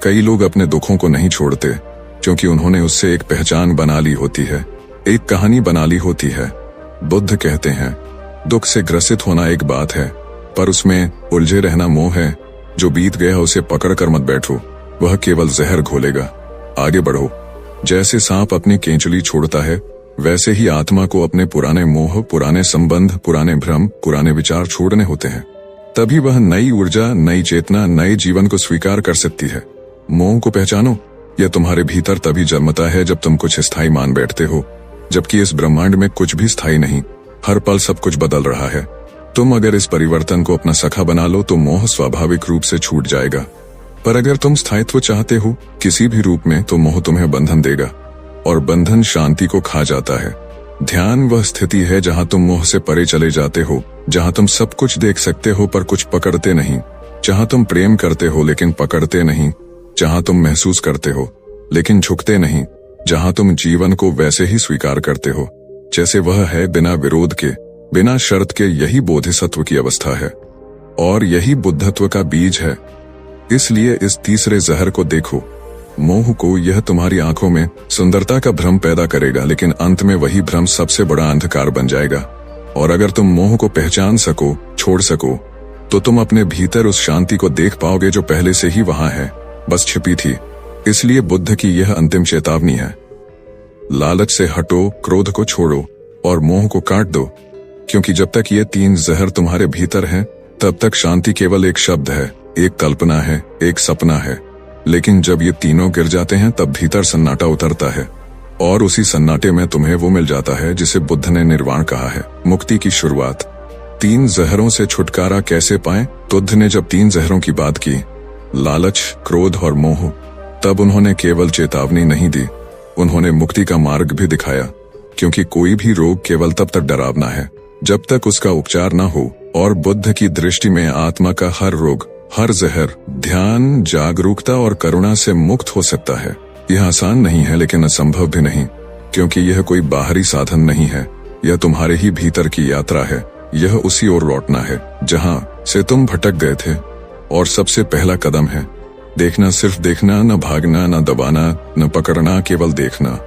कई लोग अपने दुखों को नहीं छोड़ते क्योंकि उन्होंने उससे एक पहचान बना ली होती है, एक कहानी बना ली होती है। बुद्ध कहते हैं, दुख से ग्रसित होना एक बात है, पर उसमें उलझे रहना मोह है। जो बीत गया उसे पकड़ कर मत बैठो, वह केवल जहर घोलेगा। आगे बढ़ो। जैसे सांप अपनी केंचुली छोड़ता है, वैसे ही आत्मा को अपने पुराने मोह, पुराने संबंध, पुराने भ्रम, पुराने विचार छोड़ने होते हैं। तभी वह नई ऊर्जा, नई चेतना, नए जीवन को स्वीकार कर सकती है। मोह को पहचानो। यह तुम्हारे भीतर तभी जन्मता है जब तुम कुछ स्थायी मान बैठते हो, जबकि इस ब्रह्मांड में कुछ भी स्थायी नहीं। हर पल सब कुछ बदल रहा है। तुम अगर इस परिवर्तन को अपना सखा बना लो तो मोह स्वाभाविक रूप से छूट जाएगा। पर अगर तुम स्थायित्व चाहते हो किसी भी रूप में, तो मोह तुम्हें बंधन देगा, और बंधन शांति को खा जाता है। ध्यान वह स्थिति है जहां तुम मोह से परे चले जाते हो, जहां तुम सब कुछ देख सकते हो पर कुछ पकड़ते नहीं, जहां तुम प्रेम करते हो लेकिन पकड़ते नहीं, जहां तुम महसूस करते हो लेकिन झुकते नहीं, जहां तुम जीवन को वैसे ही स्वीकार करते हो जैसे वह है, बिना विरोध के, बिना शर्त के। यही बोधिसत्व की अवस्था है और यही बुद्धत्व का बीज है। इसलिए इस तीसरे जहर को देखो। मोह को यह तुम्हारी आंखों में सुंदरता का भ्रम पैदा करेगा, लेकिन अंत में वही भ्रम सबसे बड़ा अंधकार बन जाएगा। और अगर तुम मोह को पहचान सको, छोड़ सको, तो तुम अपने भीतर उस शांति को देख पाओगे जो पहले से ही वहां है, बस छिपी थी। इसलिए बुद्ध की यह अंतिम चेतावनी है, लालच से हटो, क्रोध को छोड़ो और मोह को काट दो, क्योंकि जब तक ये तीन जहर तुम्हारे भीतर हैं, तब तक शांति केवल एक शब्द है, एक कल्पना है, एक सपना है। लेकिन जब ये तीनों गिर जाते हैं तब भीतर सन्नाटा उतरता है, और उसी सन्नाटे में तुम्हें वो मिल जाता है जिसे बुद्ध ने निर्वाण कहा है, मुक्ति की शुरुआत। तीन जहरों से छुटकारा कैसे पाएं? बुद्ध ने जब तीन जहरों की बात की, लालच, क्रोध और मोह, तब उन्होंने केवल चेतावनी नहीं दी, उन्होंने मुक्ति का मार्ग भी दिखाया। क्योंकि कोई भी रोग केवल तब तक डरावना है जब तक उसका उपचार न हो, और बुद्ध की दृष्टि में आत्मा का हर रोग, हर जहर ध्यान, जागरूकता और करुणा से मुक्त हो सकता है। यह आसान नहीं है लेकिन असंभव भी नहीं, क्योंकि यह कोई बाहरी साधन नहीं है, यह तुम्हारे ही भीतर की यात्रा है। यह उसी ओर लौटना है जहां से तुम भटक गए थे, और सबसे पहला कदम है देखना, सिर्फ देखना, न भागना, न दबाना, न पकड़ना, केवल देखना।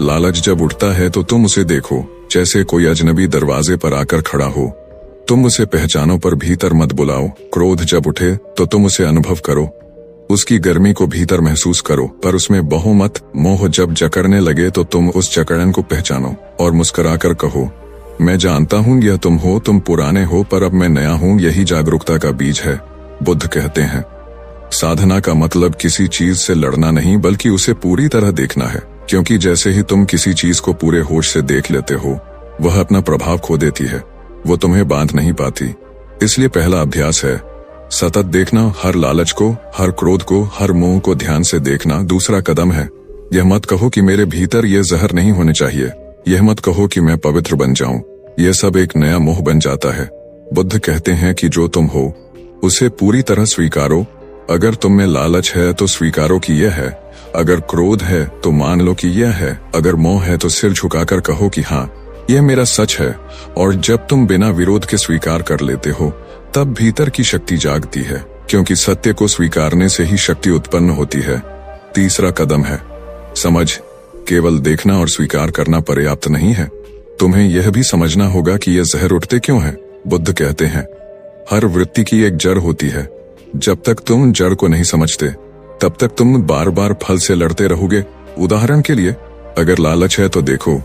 लालच जब उठता है तो तुम उसे देखो, जैसे कोई अजनबी दरवाजे पर आकर खड़ा हो। तुम उसे पहचानो पर भीतर मत बुलाओ। क्रोध जब उठे तो तुम उसे अनुभव करो, उसकी गर्मी को भीतर महसूस करो, पर उसमें बहो मत। मोह जब जकड़ने लगे तो तुम उस जकड़न को पहचानो और मुस्कुराकर कहो, मैं जानता हूं यह तुम हो, तुम पुराने हो पर अब मैं नया हूं। यही जागरूकता का बीज है। बुद्ध कहते हैं, साधना का मतलब किसी चीज से लड़ना नहीं, बल्कि उसे पूरी तरह देखना है, क्योंकि जैसे ही तुम किसी चीज को पूरे होश से देख लेते हो, वह अपना प्रभाव खो देती है, वो तुम्हें बांध नहीं पाती। इसलिए पहला अभ्यास है सतत देखना, हर लालच को, हर क्रोध को, हर मोह को ध्यान से देखना। दूसरा कदम है, यह मत कहो कि मेरे भीतर ये जहर नहीं होने चाहिए, यह मत कहो कि मैं पवित्र बन जाऊं, यह सब एक नया मोह बन जाता है। बुद्ध कहते हैं कि जो तुम हो उसे पूरी तरह स्वीकारो। अगर तुम में लालच है तो स्वीकारो कि यह है, अगर क्रोध है तो मान लो कि यह है, अगर मोह है तो सिर झुकाकर कहो कि हाँ, यह मेरा सच है। और जब तुम बिना विरोध के स्वीकार कर लेते हो, तब भीतर की शक्ति जागती है, क्योंकि सत्य को स्वीकारने से ही शक्ति उत्पन्न होती है। तीसरा कदम है समझ। केवल देखना और स्वीकार करना पर्याप्त नहीं है, तुम्हें यह भी समझना होगा कि यह जहर उठते क्यों है। बुद्ध कहते हैं, हर वृत्ति की एक जड़ होती है। जब तक तुम जड़ को नहीं समझते, तब तक तुम बार बार फल से लड़ते रहोगे। उदाहरण के लिए, अगर लालच है तो देखो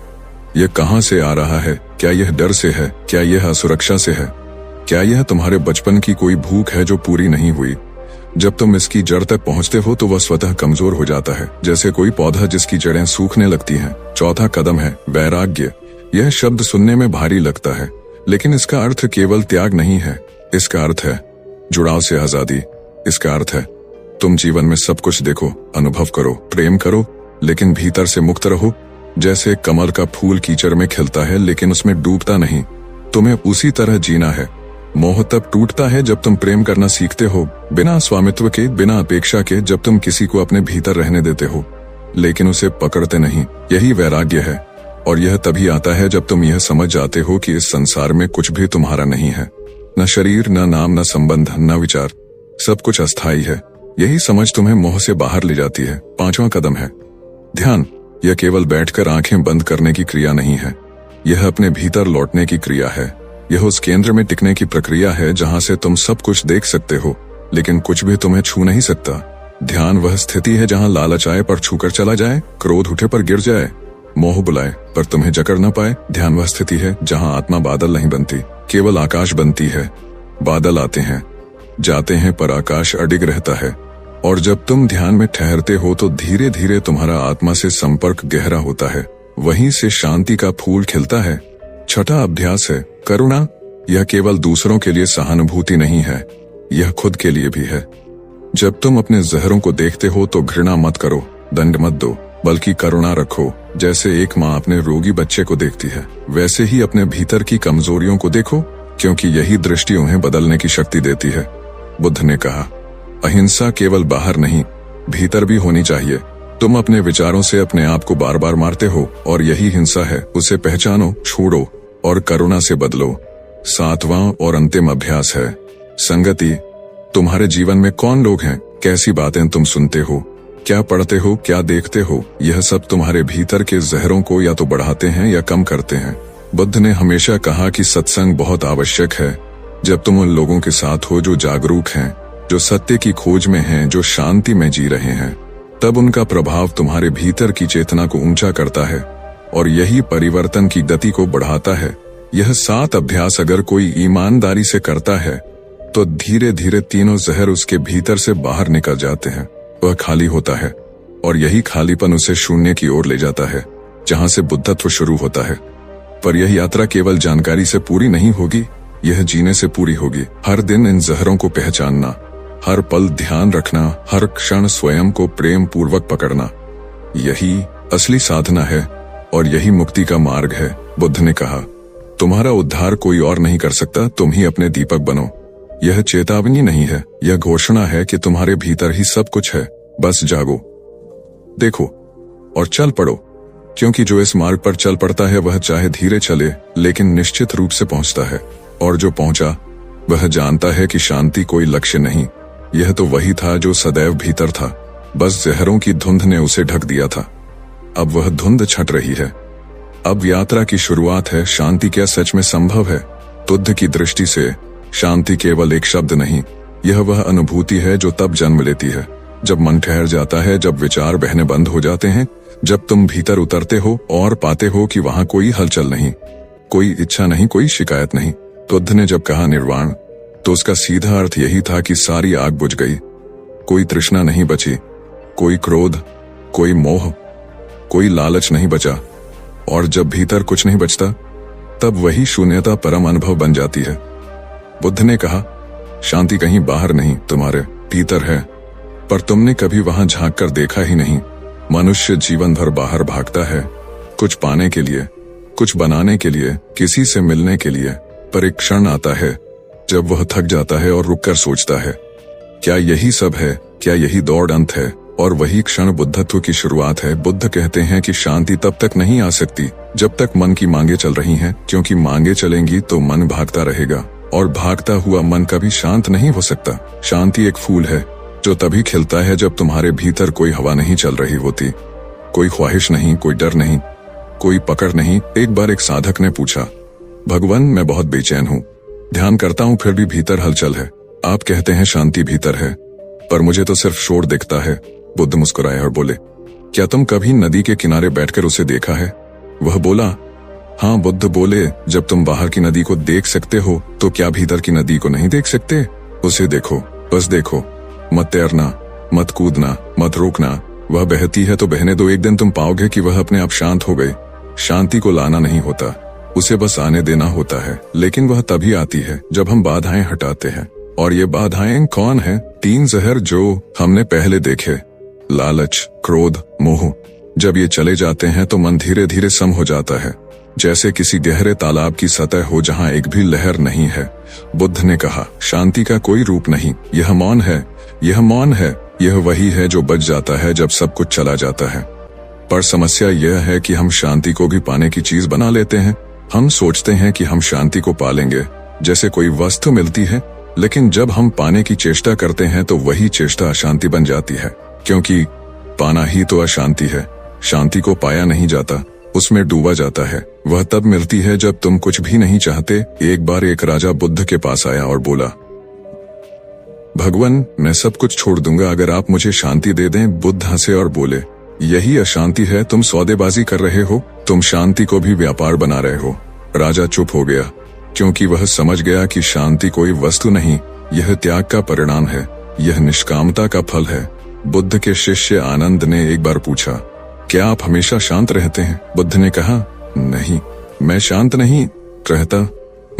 यह कहां से आ रहा है। क्या यह डर से है? क्या यह असुरक्षा से है? क्या यह तुम्हारे बचपन की कोई भूख है जो पूरी नहीं हुई? जब तुम इसकी जड़ तक पहुंचते हो तो वह स्वतः कमजोर हो जाता है, जैसे कोई पौधा जिसकी जड़ें सूखने लगती हैं। चौथा कदम है वैराग्य। यह शब्द सुनने में भारी लगता है, लेकिन इसका अर्थ केवल त्याग नहीं है। इसका अर्थ है जुड़ाव से आजादी। इसका अर्थ है तुम जीवन में सब कुछ देखो, अनुभव करो, प्रेम करो, लेकिन भीतर से मुक्त रहो। जैसे कमल का फूल कीचड़ में खिलता है लेकिन उसमें डूबता नहीं, तुम्हें उसी तरह जीना है। मोह तब टूटता है जब तुम प्रेम करना सीखते हो, बिना स्वामित्व के, बिना अपेक्षा के। जब तुम किसी को अपने भीतर रहने देते हो लेकिन उसे पकड़ते नहीं, यही वैराग्य है। और यह तभी आता है जब तुम यह समझ जाते हो कि इस संसार में कुछ भी तुम्हारा नहीं है, न शरीर, न नाम, न संबंध, न विचार, सब कुछ अस्थायी है। यही समझ तुम्हें मोह से बाहर ले जाती है। 5वां कदम है ध्यान। यह केवल बैठकर आंखें बंद करने की क्रिया नहीं है, यह अपने भीतर लौटने की क्रिया है। यह उस केंद्र में टिकने की प्रक्रिया है जहां से तुम सब कुछ देख सकते हो लेकिन कुछ भी तुम्हें छू नहीं सकता। ध्यान वह स्थिति है जहां लालच आए पर छूकर चला जाए, क्रोध उठे पर गिर जाए, मोह बुलाए पर तुम्हें जकड़ न पाए। ध्यान वह स्थिति है जहां आत्मा बादल नहीं बनती, केवल आकाश बनती है। बादल आते हैं जाते हैं पर आकाश अडिग रहता है। और जब तुम ध्यान में ठहरते हो तो धीरे धीरे तुम्हारा आत्मा से संपर्क गहरा होता है, वहीं से शांति का फूल खिलता है। 6वां अभ्यास है करुणा। यह केवल दूसरों के लिए सहानुभूति नहीं है, यह खुद के लिए भी है। जब तुम अपने जहरों को देखते हो तो घृणा मत करो, दंड मत दो, बल्कि करुणा रखो। जैसे एक माँ अपने रोगी बच्चे को देखती है, वैसे ही अपने भीतर की कमजोरियों को देखो, क्योंकि यही दृष्टि उन्हें बदलने की शक्ति देती है। बुद्ध ने कहा, अहिंसा केवल बाहर नहीं, भीतर भी होनी चाहिए। तुम अपने विचारों से अपने आप को बार बार मारते हो और यही हिंसा है। उसे पहचानो, छोड़ो और करुणा से बदलो। 7वां और अंतिम अभ्यास है संगति। तुम्हारे जीवन में कौन लोग हैं, कैसी बातें तुम सुनते हो, क्या पढ़ते हो, क्या देखते हो, यह सब तुम्हारे भीतर के जहरों को या तो बढ़ाते हैं या कम करते हैं। बुद्ध ने हमेशा कहा कि सत्संग बहुत आवश्यक है। जब तुम उन लोगों के साथ हो जो जागरूक हैं, जो सत्य की खोज में हैं, जो शांति में जी रहे हैं, तब उनका प्रभाव तुम्हारे भीतर की चेतना को ऊंचा करता है और यही परिवर्तन की गति को बढ़ाता है। यह 7 अभ्यास अगर कोई ईमानदारी से करता है तो धीरे धीरे तीनों जहर उसके भीतर से बाहर निकल जाते हैं। वह खाली होता है और यही खालीपन उसे शून्य की ओर ले जाता है, जहां से बुद्धत्व शुरू होता है। पर यह यात्रा केवल जानकारी से पूरी नहीं होगी, यह जीने से पूरी होगी। हर दिन इन जहरों को पहचानना, हर पल ध्यान रखना, हर क्षण स्वयं को प्रेम पूर्वक पकड़ना, यही असली साधना है और यही मुक्ति का मार्ग है। बुद्ध ने कहा, तुम्हारा उद्धार कोई और नहीं कर सकता, तुम ही अपने दीपक बनो। यह चेतावनी नहीं है, यह घोषणा है कि तुम्हारे भीतर ही सब कुछ है। बस जागो, देखो और चल पड़ो, क्योंकि जो इस मार्ग पर चल पड़ता है वह चाहे धीरे चले लेकिन निश्चित रूप से पहुंचता है। और जो पहुंचा वह जानता है कि शांति कोई लक्ष्य नहीं, यह तो वही था जो सदैव भीतर था, बस जहरों की धुंध ने उसे ढक दिया था। अब वह धुंध छट रही है। अब यात्रा की शुरुआत है। शांति क्या सच में संभव है? बुद्ध की दृष्टि से शांति केवल एक शब्द नहीं, यह वह अनुभूति है जो तब जन्म लेती है जब मन ठहर जाता है, जब विचार बहने बंद हो जाते हैं, जब तुम भीतर उतरते हो और पाते हो कि वहां कोई हलचल नहीं, कोई इच्छा नहीं, कोई शिकायत नहीं। बुद्ध ने जब कहा निर्वाण, तो उसका सीधा अर्थ यही था कि सारी आग बुझ गई, कोई तृष्णा नहीं बची, कोई क्रोध, कोई मोह, कोई लालच नहीं बचा। और जब भीतर कुछ नहीं बचता तब वही शून्यता परम अनुभव बन जाती है। बुद्ध ने कहा, शांति कहीं बाहर नहीं, तुम्हारे भीतर है, पर तुमने कभी वहां झांक कर देखा ही नहीं। मनुष्य जीवन भर बाहर भागता है, कुछ पाने के लिए, कुछ बनाने के लिए, किसी से मिलने के लिए, पर एक क्षण आता है जब वह थक जाता है और रुककर सोचता है, क्या यही सब है? क्या यही दौड़ अंत है? और वही क्षण बुद्धत्व की शुरुआत है। बुद्ध कहते हैं कि शांति तब तक नहीं आ सकती जब तक मन की मांगे चल रही हैं, क्योंकि मांगे चलेंगी तो मन भागता रहेगा और भागता हुआ मन कभी शांत नहीं हो सकता। शांति एक फूल है जो तभी खिलता है जब तुम्हारे भीतर कोई हवा नहीं चल रही होती, कोई ख्वाहिश नहीं, कोई डर नहीं, कोई पकड़ नहीं। एक बार एक साधक ने पूछा, भगवान मैं बहुत बेचैन हूँ, ध्यान करता हूँ फिर भी भीतर हलचल है। आप कहते हैं शांति भीतर है, पर मुझे तो सिर्फ शोर दिखता है। बुद्ध मुस्कुराए और बोले, क्या तुम कभी नदी के किनारे बैठकर उसे देखा है? वह बोला, हाँ। बुद्ध बोले, जब तुम बाहर की नदी को देख सकते हो तो क्या भीतर की नदी को नहीं देख सकते? उसे देखो, बस देखो, मत तैरना, मत कूदना, मत रोकना, वह बहती है तो बहने दो। एक दिन तुम पाओगे कि वह अपने आप शांत हो गई। शांति को लाना नहीं होता, उसे बस आने देना होता है, लेकिन वह तभी आती है जब हम बाधाएं हटाते हैं। और ये बाधाएं कौन है? 3 जहर जो हमने पहले देखे, लालच, क्रोध, मोह। जब ये चले जाते हैं तो मन धीरे धीरे सम हो जाता है, जैसे किसी गहरे तालाब की सतह हो जहां एक भी लहर नहीं है। बुद्ध ने कहा, शांति का कोई रूप नहीं, यह मौन है, यह मौन है, यह वही है जो बच जाता है जब सब कुछ चला जाता है। पर समस्या यह है कि हम शांति को भी पाने की चीज बना लेते हैं। हम सोचते हैं कि हम शांति को पालेंगे, जैसे कोई वस्तु मिलती है, लेकिन जब हम पाने की चेष्टा करते हैं तो वही चेष्टा अशांति बन जाती है, क्योंकि पाना ही तो अशांति है। शांति को पाया नहीं जाता, उसमें डूबा जाता है। वह तब मिलती है जब तुम कुछ भी नहीं चाहते। एक बार एक राजा बुद्ध के पास आया और बोला, भगवान, मैं सब कुछ छोड़ दूंगा अगर आप मुझे शांति दे दें। बुद्ध हंसे और बोले, यही अशांति है, तुम सौदेबाजी कर रहे हो, तुम शांति को भी व्यापार बना रहे हो। राजा चुप हो गया, क्योंकि वह समझ गया कि शांति कोई वस्तु नहीं, यह त्याग का परिणाम है, यह निष्कामता का फल है। बुद्ध के शिष्य आनंद ने एक बार पूछा, क्या आप हमेशा शांत रहते हैं? बुद्ध ने कहा, नहीं, मैं शांत नहीं रहता,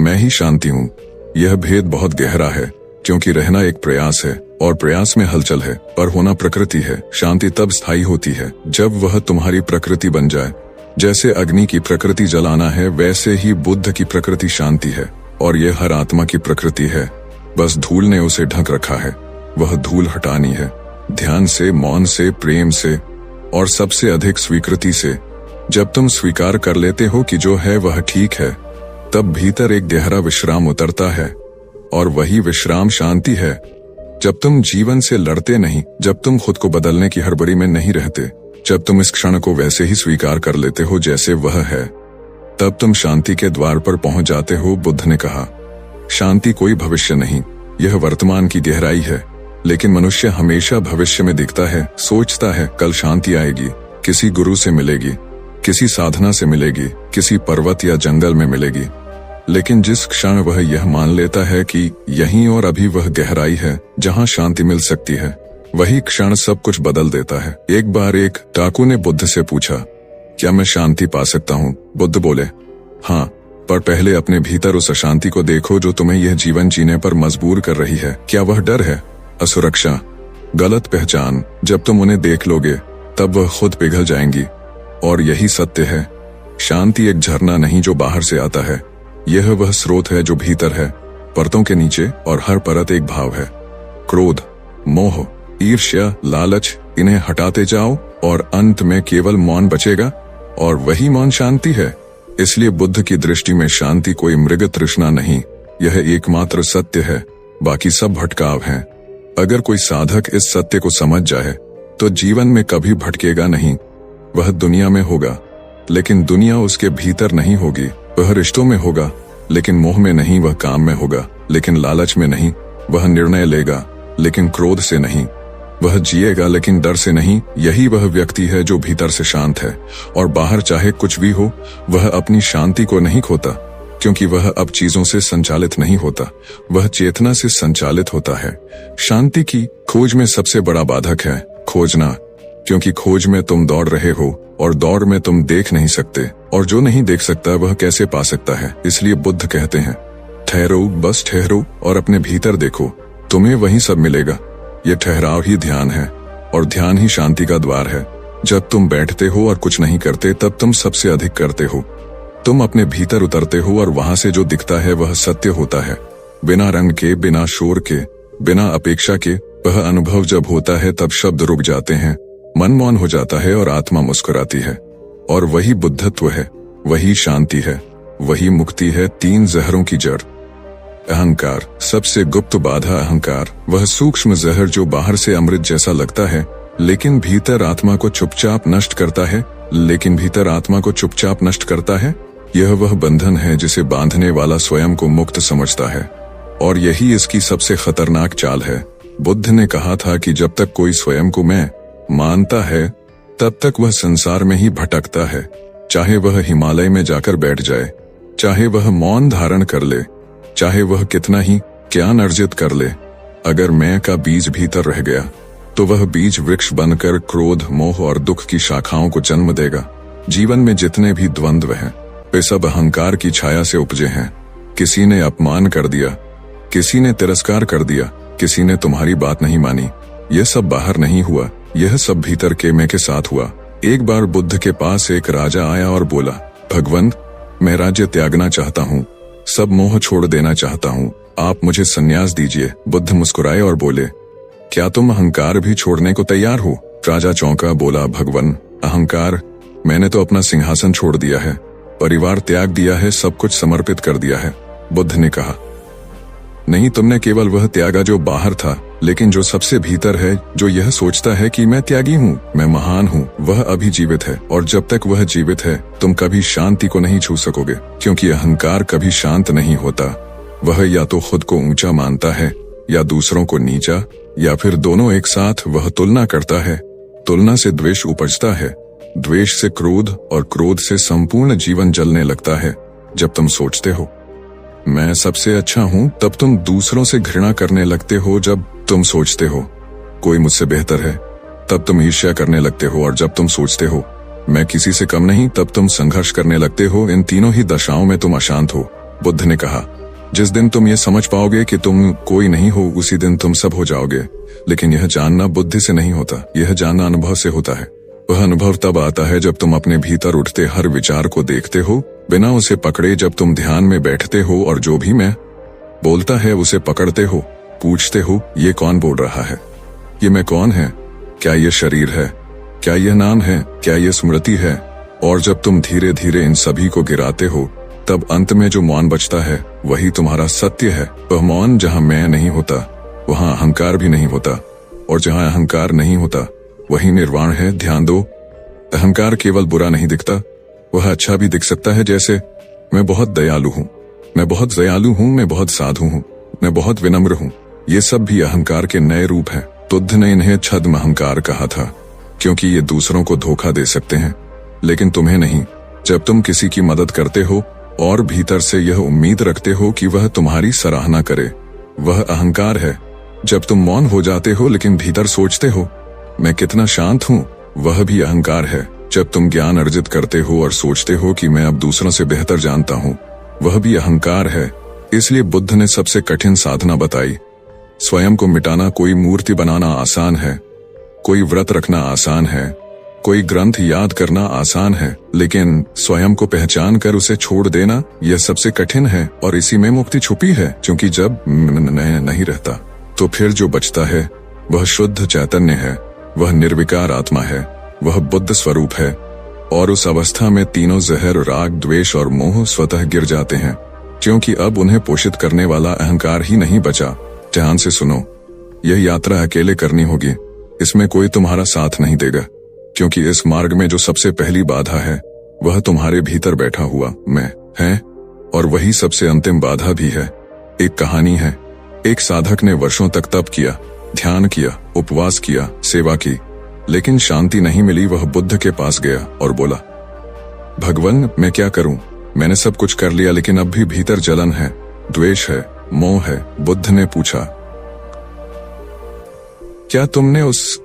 मैं ही शांति हूँ। यह भेद बहुत गहरा है, क्योंकि रहना एक प्रयास है और प्रयास में हलचल है, पर होना प्रकृति है। शांति तब स्थायी होती है जब वह तुम्हारी प्रकृति बन जाए। जैसे अग्नि की प्रकृति जलाना है, वैसे ही बुद्ध की प्रकृति शांति है, और यह हर आत्मा की प्रकृति है। बस धूल ने उसे ढक रखा है, वह धूल हटानी है, ध्यान से, मौन से, प्रेम से, और सबसे अधिक स्वीकृति से। जब तुम स्वीकार कर लेते हो कि जो है वह ठीक है, तब भीतर एक गहरा विश्राम उतरता है, और वही विश्राम शांति है। जब तुम जीवन से लड़ते नहीं, जब तुम खुद को बदलने की हड़बड़ी में नहीं रहते, जब तुम इस क्षण को वैसे ही स्वीकार कर लेते हो जैसे वह है, तब तुम शांति के द्वार पर पहुंच जाते हो। बुद्ध ने कहा, शांति कोई भविष्य नहीं, यह वर्तमान की गहराई है। लेकिन मनुष्य हमेशा भविष्य में दिखता है, सोचता है कल शांति आएगी, किसी गुरु से मिलेगी, किसी साधना से मिलेगी, किसी पर्वत या जंगल में मिलेगी। लेकिन जिस क्षण वह यह मान लेता है कि यहीं और अभी वह गहराई है जहां शांति मिल सकती है, वही क्षण सब कुछ बदल देता है। एक बार एक डाकू ने बुद्ध से पूछा, क्या मैं शांति पा सकता हूँ? बुद्ध बोले, हाँ, पर पहले अपने भीतर उस अशांति को देखो जो तुम्हें यह जीवन जीने पर मजबूर कर रही है। क्या वह डर है, असुरक्षा, गलत पहचान? जब तुम उन्हें देख लोगे तब वह खुद पिघल जाएंगी। और यही सत्य है, शांति एक झरना नहीं जो बाहर से आता है, यह वह स्रोत है जो भीतर है, परतों के नीचे, और हर परत एक भाव है। क्रोध, मोह, ईर्ष्या, लालच, इन्हें हटाते जाओ और अंत में केवल मौन बचेगा, और वही मौन शांति है। इसलिए बुद्ध की दृष्टि में शांति कोई मृग तृष्णा नहीं, यह एकमात्र सत्य है, बाकी सब भटकाव हैं। अगर कोई साधक इस सत्य को समझ जाए तो जीवन में कभी भटकेगा नहीं। वह दुनिया में होगा, लेकिन दुनिया उसके भीतर नहीं होगी। वह रिश्तों में होगा, लेकिन मोह में नहीं। वह काम में होगा, लेकिन लालच में नहीं। वह निर्णय लेगा, लेकिन क्रोध से नहीं। वह जिएगा, लेकिन डर से नहीं। यही वह व्यक्ति है जो भीतर से शांत है, और बाहर चाहे कुछ भी हो, वह अपनी शांति को नहीं खोता, क्योंकि वह अब चीजों से संचालित नहीं होता, वह चेतना से संचालित होता है। शांति की खोज में सबसे बड़ा बाधक है खोजना, क्योंकि खोज में तुम दौड़ रहे हो, और दौड़ में तुम देख नहीं सकते, और जो नहीं देख सकता वह कैसे पा सकता है। इसलिए बुद्ध कहते हैं, ठहरो, बस ठहरो और अपने भीतर देखो, तुम्हें वही सब मिलेगा। यह ठहराव ही ध्यान है, और ध्यान ही शांति का द्वार है। जब तुम बैठते हो और कुछ नहीं करते, तब तुम सबसे अधिक करते हो। तुम अपने भीतर उतरते हो, और वहां से जो दिखता है वह सत्य होता है, बिना रंग के, बिना शोर के, बिना अपेक्षा के। वह अनुभव जब होता है तब शब्द रुक जाते हैं, मन मौन हो जाता है, और आत्मा मुस्कुराती है। और वही बुद्धत्व है, वही शांति है, वही मुक्ति है। 3 जहरों की जड़। अहंकार, सबसे गुप्त बाधा अहंकार, वह सूक्ष्म जहर जो बाहर से अमृत जैसा लगता है, लेकिन भीतर आत्मा को चुपचाप नष्ट करता है। यह वह बंधन है जिसे बांधने वाला स्वयं को मुक्त समझता है, और यही इसकी सबसे खतरनाक चाल है। बुद्ध ने कहा था कि जब तक कोई स्वयं को मैं मानता है, तब तक वह संसार में ही भटकता है। चाहे वह हिमालय में जाकर बैठ जाए, चाहे वह मौन धारण कर ले, चाहे वह कितना ही ज्ञान अर्जित कर ले, अगर मैं का बीज भीतर रह गया तो वह बीज वृक्ष बनकर क्रोध, मोह और दुख की शाखाओं को जन्म देगा। जीवन में जितने भी द्वंद्व हैं, वे सब अहंकार की छाया से उपजे हैं। किसी ने अपमान कर दिया, किसी ने तिरस्कार कर दिया, किसी ने तुम्हारी बात नहीं मानी। यह सब बाहर नहीं हुआ, यह सब भीतर के मैं के साथ हुआ। एक बार बुद्ध के पास एक राजा आया और बोला, भगवंत, मैं राज्य त्यागना चाहता हूँ, सब मोह छोड़ देना चाहता हूँ, आप मुझे संन्यास दीजिए। बुद्ध मुस्कुराए और बोले, क्या तुम अहंकार भी छोड़ने को तैयार हो? राजा चौंका, बोला, भगवन, अहंकार? मैंने तो अपना सिंहासन छोड़ दिया है, परिवार त्याग दिया है, सब कुछ समर्पित कर दिया है। बुद्ध ने कहा, नहीं, तुमने केवल वह त्यागा जो बाहर था, लेकिन जो सबसे भीतर है, जो यह सोचता है कि मैं त्यागी हूँ, मैं महान हूँ, वह अभी जीवित है। और जब तक वह जीवित है, तुम कभी शांति को नहीं छू सकोगे, क्योंकि अहंकार कभी शांत नहीं होता। वह या तो खुद को ऊंचा मानता है, या दूसरों को नीचा, या फिर दोनों एक साथ। वह तुलना करता है, तुलना से द्वेष उपजता है, द्वेष से क्रोध, और क्रोध से संपूर्ण जीवन जलने लगता है। जब तुम सोचते हो मैं सबसे अच्छा हूँ, तब तुम दूसरों से घृणा करने लगते हो। जब तुम सोचते हो कोई मुझसे बेहतर है, तब तुम ईर्ष्या करने लगते हो। और जब तुम सोचते हो मैं किसी से कम नहीं, तब तुम संघर्ष करने लगते हो। इन तीनों ही दशाओं में तुम अशांत हो। बुद्ध ने कहा, जिस दिन तुम ये समझ पाओगे कि तुम कोई नहीं हो, उसी दिन तुम सब हो जाओगे। लेकिन यह जानना बुद्धि से नहीं होता, यह जानना अनुभव से होता है। वह अनुभव तब आता है जब तुम अपने भीतर उठते हर विचार को देखते हो, बिना उसे पकड़े। जब तुम ध्यान में बैठते हो और जो भी मैं बोलता है उसे पकड़ते हो, पूछते हो, ये कौन बोल रहा है? ये मैं कौन है? क्या ये शरीर है? क्या यह नाम है? क्या यह स्मृति है? और जब तुम धीरे धीरे इन सभी को गिराते हो, तब अंत में जो मौन बचता है, वही तुम्हारा सत्य है। वह मौन जहाँ मैं नहीं होता, वहाँ अहंकार भी नहीं होता, और जहाँ अहंकार नहीं होता, वही निर्वाण है। ध्यान दो, अहंकार केवल बुरा नहीं दिखता, वह अच्छा भी दिख सकता है। जैसे मैं बहुत दयालु हूँ, मैं बहुत दयालु हूँ, मैं बहुत साधु हूँ, मैं बहुत विनम्र हूँ। ये सब भी अहंकार के नए रूप हैं। बुद्ध ने इन्हें छद्म अहंकार कहा था, क्योंकि ये दूसरों को धोखा दे सकते हैं, लेकिन तुम्हें नहीं। जब तुम किसी की मदद करते हो और भीतर से यह उम्मीद रखते हो कि वह तुम्हारी सराहना करे, वह अहंकार है। जब तुम मौन हो जाते हो लेकिन भीतर सोचते हो मैं कितना शांत हूँ, वह भी अहंकार है। जब तुम ज्ञान अर्जित करते हो और सोचते हो कि मैं अब दूसरों से बेहतर जानता हूँ, वह भी अहंकार है। इसलिए बुद्ध ने सबसे कठिन साधना बताई। स्वयं को मिटाना, कोई मूर्ति बनाना आसान है, कोई व्रत रखना आसान है, कोई ग्रंथ याद करना आसान है, लेकिन स्वयं को पहचान कर उसे छोड़ देना, यह सबसे कठिन है। और इसी में मुक्ति छुपी है, क्योंकि जब मैं नहीं रहता, तो फिर जो बचता है वह शुद्ध चैतन्य है, वह निर्विकार आत्मा है, वह बुद्ध स्वरूप है। और उस अवस्था में तीनों जहर, राग, द्वेष और मोह स्वतः गिर जाते हैं, क्योंकि अब उन्हें पोषित करने वाला अहंकार ही नहीं बचा। ध्यान से सुनो, यह यात्रा अकेले करनी होगी, इसमें कोई तुम्हारा साथ नहीं देगा, क्योंकि इस मार्ग में जो सबसे पहली बाधा है, वह तुम्हारे भीतर बैठा हुआ मैं है, और वही सबसे अंतिम बाधा भी है। एक कहानी है, एक साधक ने वर्षों तक तप किया, ध्यान किया, उपवास किया, सेवा की, लेकिन शांति नहीं मिली। वह बुद्ध के पास गया और बोला, भगवन, मैं क्या करूं? मैंने सब कुछ कर लिया, लेकिन अब भी भीतर जलन है, द्वेष है, मोह है। बुद्ध ने पूछा, क्या तुमने उस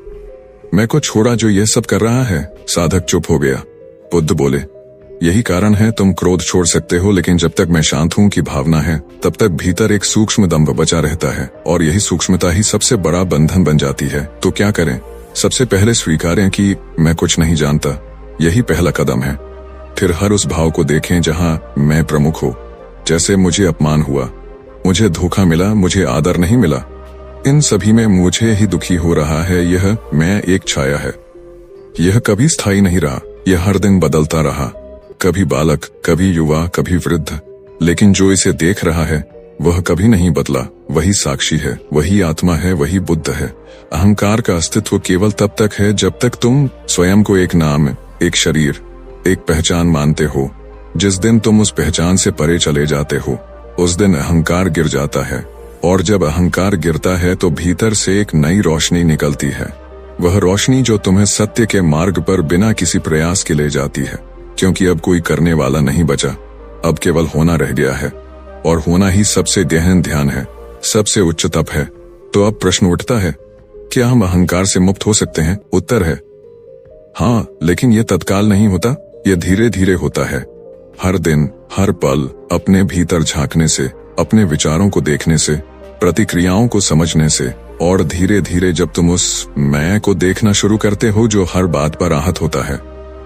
मैं को छोड़ा जो यह सब कर रहा है? साधक चुप हो गया। बुद्ध बोले, यही कारण है, तुम क्रोध छोड़ सकते हो, लेकिन जब तक मैं शांत हूं की भावना है, तब तक भीतर एक सूक्ष्म दंभ बचा रहता है, और यही सूक्ष्मता ही सबसे बड़ा बंधन बन जाती है। तो क्या करें? सबसे पहले स्वीकारें कि मैं कुछ नहीं जानता, यही पहला कदम है। फिर हर उस भाव को देखें जहां मैं प्रमुख हो। जैसे मुझे अपमान हुआ, मुझे धोखा मिला, मुझे आदर नहीं मिला, इन सभी में मुझे ही दुखी हो रहा है। यह मैं एक छाया है, यह कभी स्थायी नहीं रहा, यह हर दिन बदलता रहा, कभी बालक, कभी युवा, कभी वृद्ध, लेकिन जो इसे देख रहा है वह कभी नहीं बदला। वही साक्षी है, वही आत्मा है, वही बुद्ध है। अहंकार का अस्तित्व केवल तब तक है जब तक तुम स्वयं को एक नाम, एक शरीर, एक पहचान मानते हो। जिस दिन तुम उस पहचान से परे चले जाते हो, उस दिन अहंकार गिर जाता है। और जब अहंकार गिरता है तो भीतर से एक नई रोशनी निकलती है, वह रोशनी जो तुम्हें सत्य के मार्ग पर बिना किसी प्रयास के ले जाती है। क्योंकि अब कोई करने वाला नहीं बचा, अब केवल होना रह गया है, और होना ही सबसे गहन ध्यान है, सबसे उच्च तप है। तो अब प्रश्न उठता है, क्या हम अहंकार से मुक्त हो सकते हैं? उत्तर है हाँ, लेकिन यह तत्काल नहीं होता, यह धीरे धीरे होता है। हर दिन हर पल अपने भीतर झांकने से, अपने विचारों को देखने से, प्रतिक्रियाओं को समझने से, और धीरे धीरे जब तुम उस मैं को देखना शुरू करते हो जो हर बात पर आहत होता है,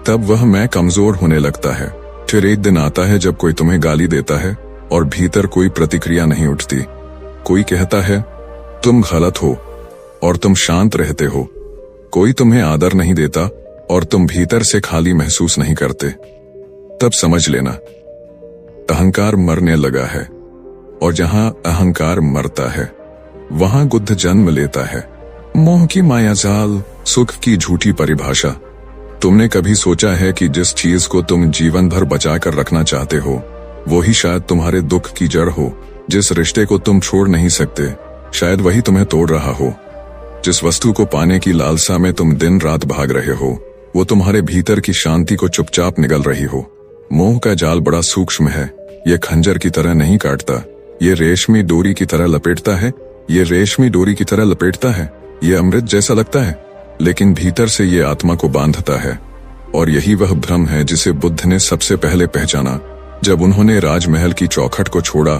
तब वह मैं कमजोर होने लगता है। फिर एक दिन आता है जब कोई तुम्हें गाली देता है और भीतर कोई प्रतिक्रिया नहीं उठती। कोई कहता है तुम गलत हो और तुम शांत रहते हो। कोई तुम्हें आदर नहीं देता और तुम भीतर से खाली महसूस नहीं करते। तब समझ लेना अहंकार मरने लगा है, और जहां अहंकार मरता है वहां गुद्ध जन्म लेता है। मोह की मायाजाल, सुख की झूठी परिभाषा। तुमने कभी सोचा है कि जिस चीज को तुम जीवन भर बचा कर रखना चाहते हो वो ही शायद तुम्हारे दुख की जड़ हो? जिस रिश्ते को तुम छोड़ नहीं सकते शायद वही तुम्हें तोड़ रहा हो। जिस वस्तु को पाने की लालसा में तुम दिन रात भाग रहे हो वो तुम्हारे भीतर की शांति को चुपचाप निगल रही हो। मोह का जाल बड़ा सूक्ष्म है। ये खंजर की तरह नहीं काटता, ये रेशमी डोरी की तरह लपेटता है। ये रेशमी डोरी की तरह लपेटता है। ये अमृत जैसा लगता है, लेकिन भीतर से ये आत्मा को बांधता है। और यही वह भ्रम है जिसे बुद्ध ने सबसे पहले पहचाना। जब उन्होंने राजमहल की चौखट को छोड़ा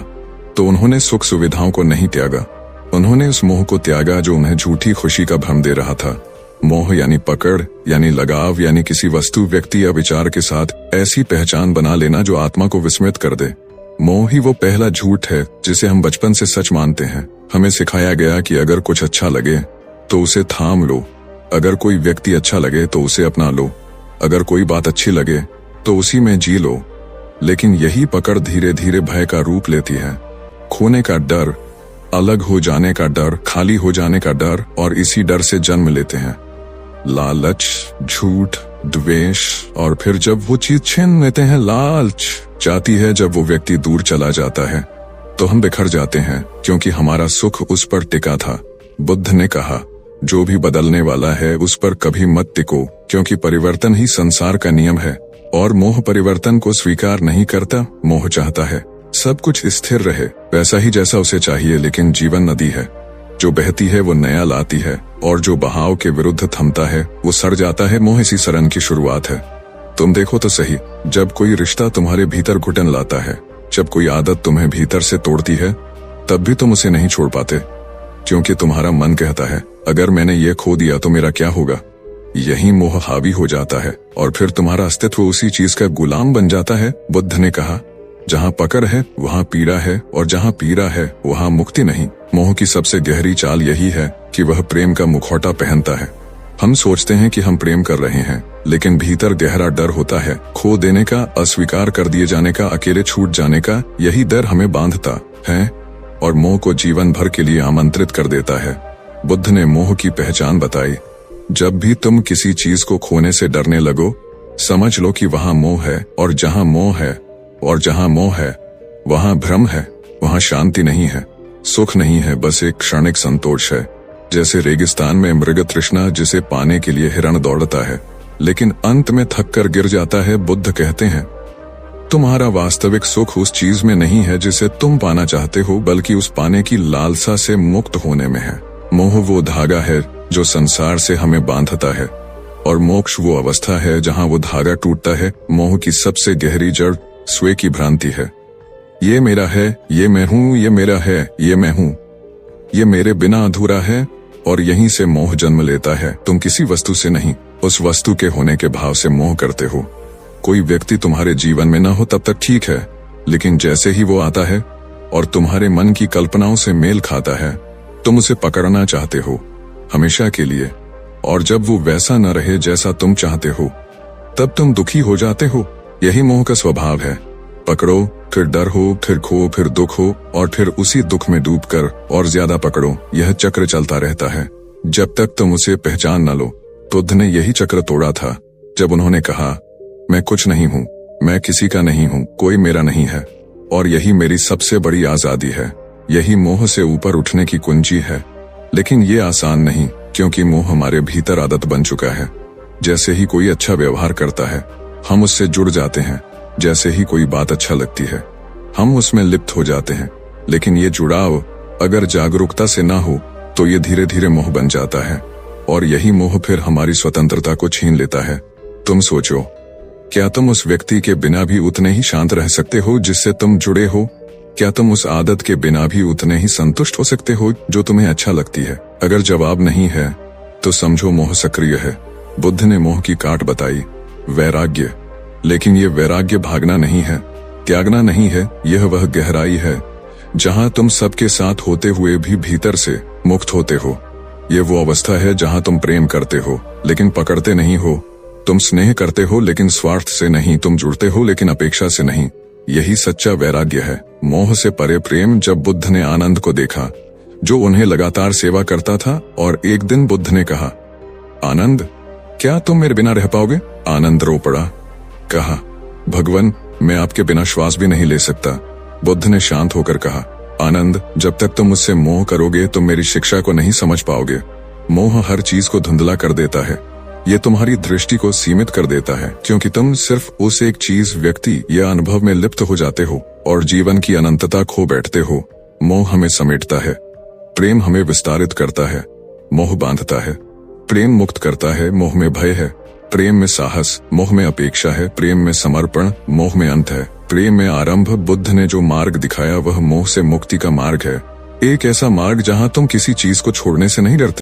तो उन्होंने सुख सुविधाओं को नहीं त्यागा, उन्होंने उस मोह को त्यागा जो उन्हें झूठी खुशी का भ्रम दे रहा था। मोह यानी पकड़, यानी लगाव, यानी किसी वस्तु, व्यक्ति या विचार के साथ ऐसी पहचान बना लेना जो आत्मा को विस्मृत कर दे। मोह ही वो पहला झूठ है जिसे हम बचपन से सच मानते हैं। हमें सिखाया गया कि अगर कुछ अच्छा लगे तो उसे थाम लो, अगर कोई व्यक्ति अच्छा लगे तो उसे अपना लो, अगर कोई बात अच्छी लगे तो उसी में जी लो। लेकिन यही पकड़ धीरे धीरे भय का रूप लेती है। खोने का डर, अलग हो जाने का डर, खाली हो जाने का डर, और इसी डर से जन्म लेते हैं लालच, झूठ, द्वेष। और फिर जब वो चीज छीन लेते हैं, लालच चाहती है, जब वो व्यक्ति दूर चला जाता है तो हम बिखर जाते हैं क्योंकि हमारा सुख उस पर टिका था। बुद्ध ने कहा जो भी बदलने वाला है उस पर कभी मत टिको, क्योंकि परिवर्तन ही संसार का नियम है। और मोह परिवर्तन को स्वीकार नहीं करता। मोह चाहता है सब कुछ स्थिर रहे, वैसा ही जैसा उसे चाहिए। लेकिन जीवन नदी है, जो बहती है वो नया लाती है, और जो बहाव के विरुद्ध थमता है वो सड़ जाता है। मोह इसी सड़न की शुरुआत है। तुम देखो तो सही, जब कोई रिश्ता तुम्हारे भीतर घुटन लाता है, जब कोई आदत तुम्हें भीतर से तोड़ती है, तब भी तुम उसे नहीं छोड़ पाते, क्योंकि तुम्हारा मन कहता है अगर मैंने ये खो दिया तो मेरा क्या होगा। यही मोह हावी हो जाता है और फिर तुम्हारा अस्तित्व उसी चीज का गुलाम बन जाता है। बुद्ध ने कहा जहां पकड़ है वहां पीड़ा है, और जहां पीड़ा है वहां मुक्ति नहीं। मोह की सबसे गहरी चाल यही है कि वह प्रेम का मुखौटा पहनता है। हम सोचते हैं कि हम प्रेम कर रहे हैं, लेकिन भीतर गहरा डर होता है, खो देने का, अस्वीकार कर दिए जाने का, अकेले छूट जाने का। यही डर हमें बांधता है और मोह को जीवन भर के लिए आमंत्रित कर देता है। बुद्ध ने मोह की पहचान बताई। जब भी तुम किसी चीज को खोने से डरने लगो, समझ लो कि वहां मोह है, और जहां मोह है वहां भ्रम है, वहां शांति नहीं है, सुख नहीं है, बस एक क्षणिक संतोष है। जैसे रेगिस्तान में मृग तृष्णा जिसे पाने के लिए हिरण दौड़ता है लेकिन अंत में थक कर गिर जाता है। बुद्ध कहते हैं तुम्हारा वास्तविक सुख उस चीज में नहीं है जिसे तुम पाना चाहते हो, बल्कि उस पाने की लालसा से मुक्त होने में है। मोह वो धागा है जो संसार से हमें बांधता है, और मोक्ष वो अवस्था है जहां वो धागा टूटता है। मोह की सबसे गहरी जड़ स्वे की भ्रांति है। ये मेरा है, ये मैं हूं, ये मेरा है, ये मैं हूं, ये मेरे बिना अधूरा है, और यहीं से मोह जन्म लेता है। तुम किसी वस्तु से नहीं, उस वस्तु के होने के भाव से मोह करते हो। कोई व्यक्ति तुम्हारे जीवन में न हो तब तक ठीक है, लेकिन जैसे ही वो आता है और तुम्हारे मन की कल्पनाओं से मेल खाता है, तुम उसे पकड़ना चाहते हो हमेशा के लिए। और जब वो वैसा न रहे जैसा तुम चाहते हो, तब तुम दुखी हो जाते हो। यही मोह का स्वभाव है। पकड़ो, फिर डर हो, फिर खो, फिर दुख हो, और फिर उसी दुख में डूबकर और ज्यादा पकड़ो। यह चक्र चलता रहता है जब तक तुम उसे पहचान न लो। बुद्ध ने यही चक्र तोड़ा था जब उन्होंने कहा मैं कुछ नहीं हूं, मैं किसी का नहीं हूं, कोई मेरा नहीं है, और यही मेरी सबसे बड़ी आजादी है। यही मोह से ऊपर उठने की कुंजी है। लेकिन ये आसान नहीं, क्योंकि मोह हमारे भीतर आदत बन चुका है। जैसे ही कोई अच्छा व्यवहार करता है हम उससे जुड़ जाते हैं, जैसे ही कोई बात अच्छा लगती है हम उसमें लिप्त हो जाते हैं। लेकिन ये जुड़ाव अगर जागरूकता से ना हो तो ये धीरे धीरे मोह बन जाता है, और यही मोह फिर हमारी स्वतंत्रता को छीन लेता है। तुम सोचो, क्या तुम उस व्यक्ति के बिना भी उतने ही शांत रह सकते हो जिससे तुम जुड़े हो? क्या तुम उस आदत के बिना भी उतने ही संतुष्ट हो सकते हो जो तुम्हें अच्छा लगती है? अगर जवाब नहीं है तो समझो मोह सक्रिय है। बुद्ध ने मोह की काट बताई, वैराग्य। लेकिन ये वैराग्य भागना नहीं है, त्यागना नहीं है, यह वह गहराई है जहां तुम सबके साथ होते हुए भी भीतर से मुक्त होते हो। ये वो अवस्था है जहां तुम प्रेम करते हो लेकिन पकड़ते नहीं हो, तुम स्नेह करते हो लेकिन स्वार्थ से नहीं, तुम जुड़ते हो लेकिन अपेक्षा से नहीं। यही सच्चा वैराग्य है, मोह से परे प्रेम। जब बुद्ध ने आनंद को देखा जो उन्हें लगातार सेवा करता था, और एक दिन बुद्ध ने कहा, आनंद, क्या तुम मेरे बिना रह पाओगे? आनंद रो पड़ा, कहा, भगवान, मैं आपके बिना श्वास भी नहीं ले सकता। बुद्ध ने शांत होकर कहा, आनंद, जब तक तुम मुझसे मोह करोगे तुम मेरी शिक्षा को नहीं समझ पाओगे। मोह हर चीज को धुंधला कर देता है, ये तुम्हारी दृष्टि को सीमित कर देता है, क्योंकि तुम सिर्फ उस एक चीज, व्यक्ति या अनुभव में लिप्त हो जाते हो और जीवन की अनंतता खो बैठते हो। मोह हमें समेटता है, प्रेम हमें विस्तारित करता है। मोह बांधता है, प्रेम मुक्त करता है। मोह में भय है, प्रेम में साहस। मोह में अपेक्षा है, प्रेम में समर्पण। मोह में अंत है, प्रेम में आरंभ। बुद्ध ने जो मार्ग दिखाया वह मोह से मुक्ति का मार्ग है, एक ऐसा मार्ग जहां तुम किसी चीज को छोड़ने से नहीं डरते।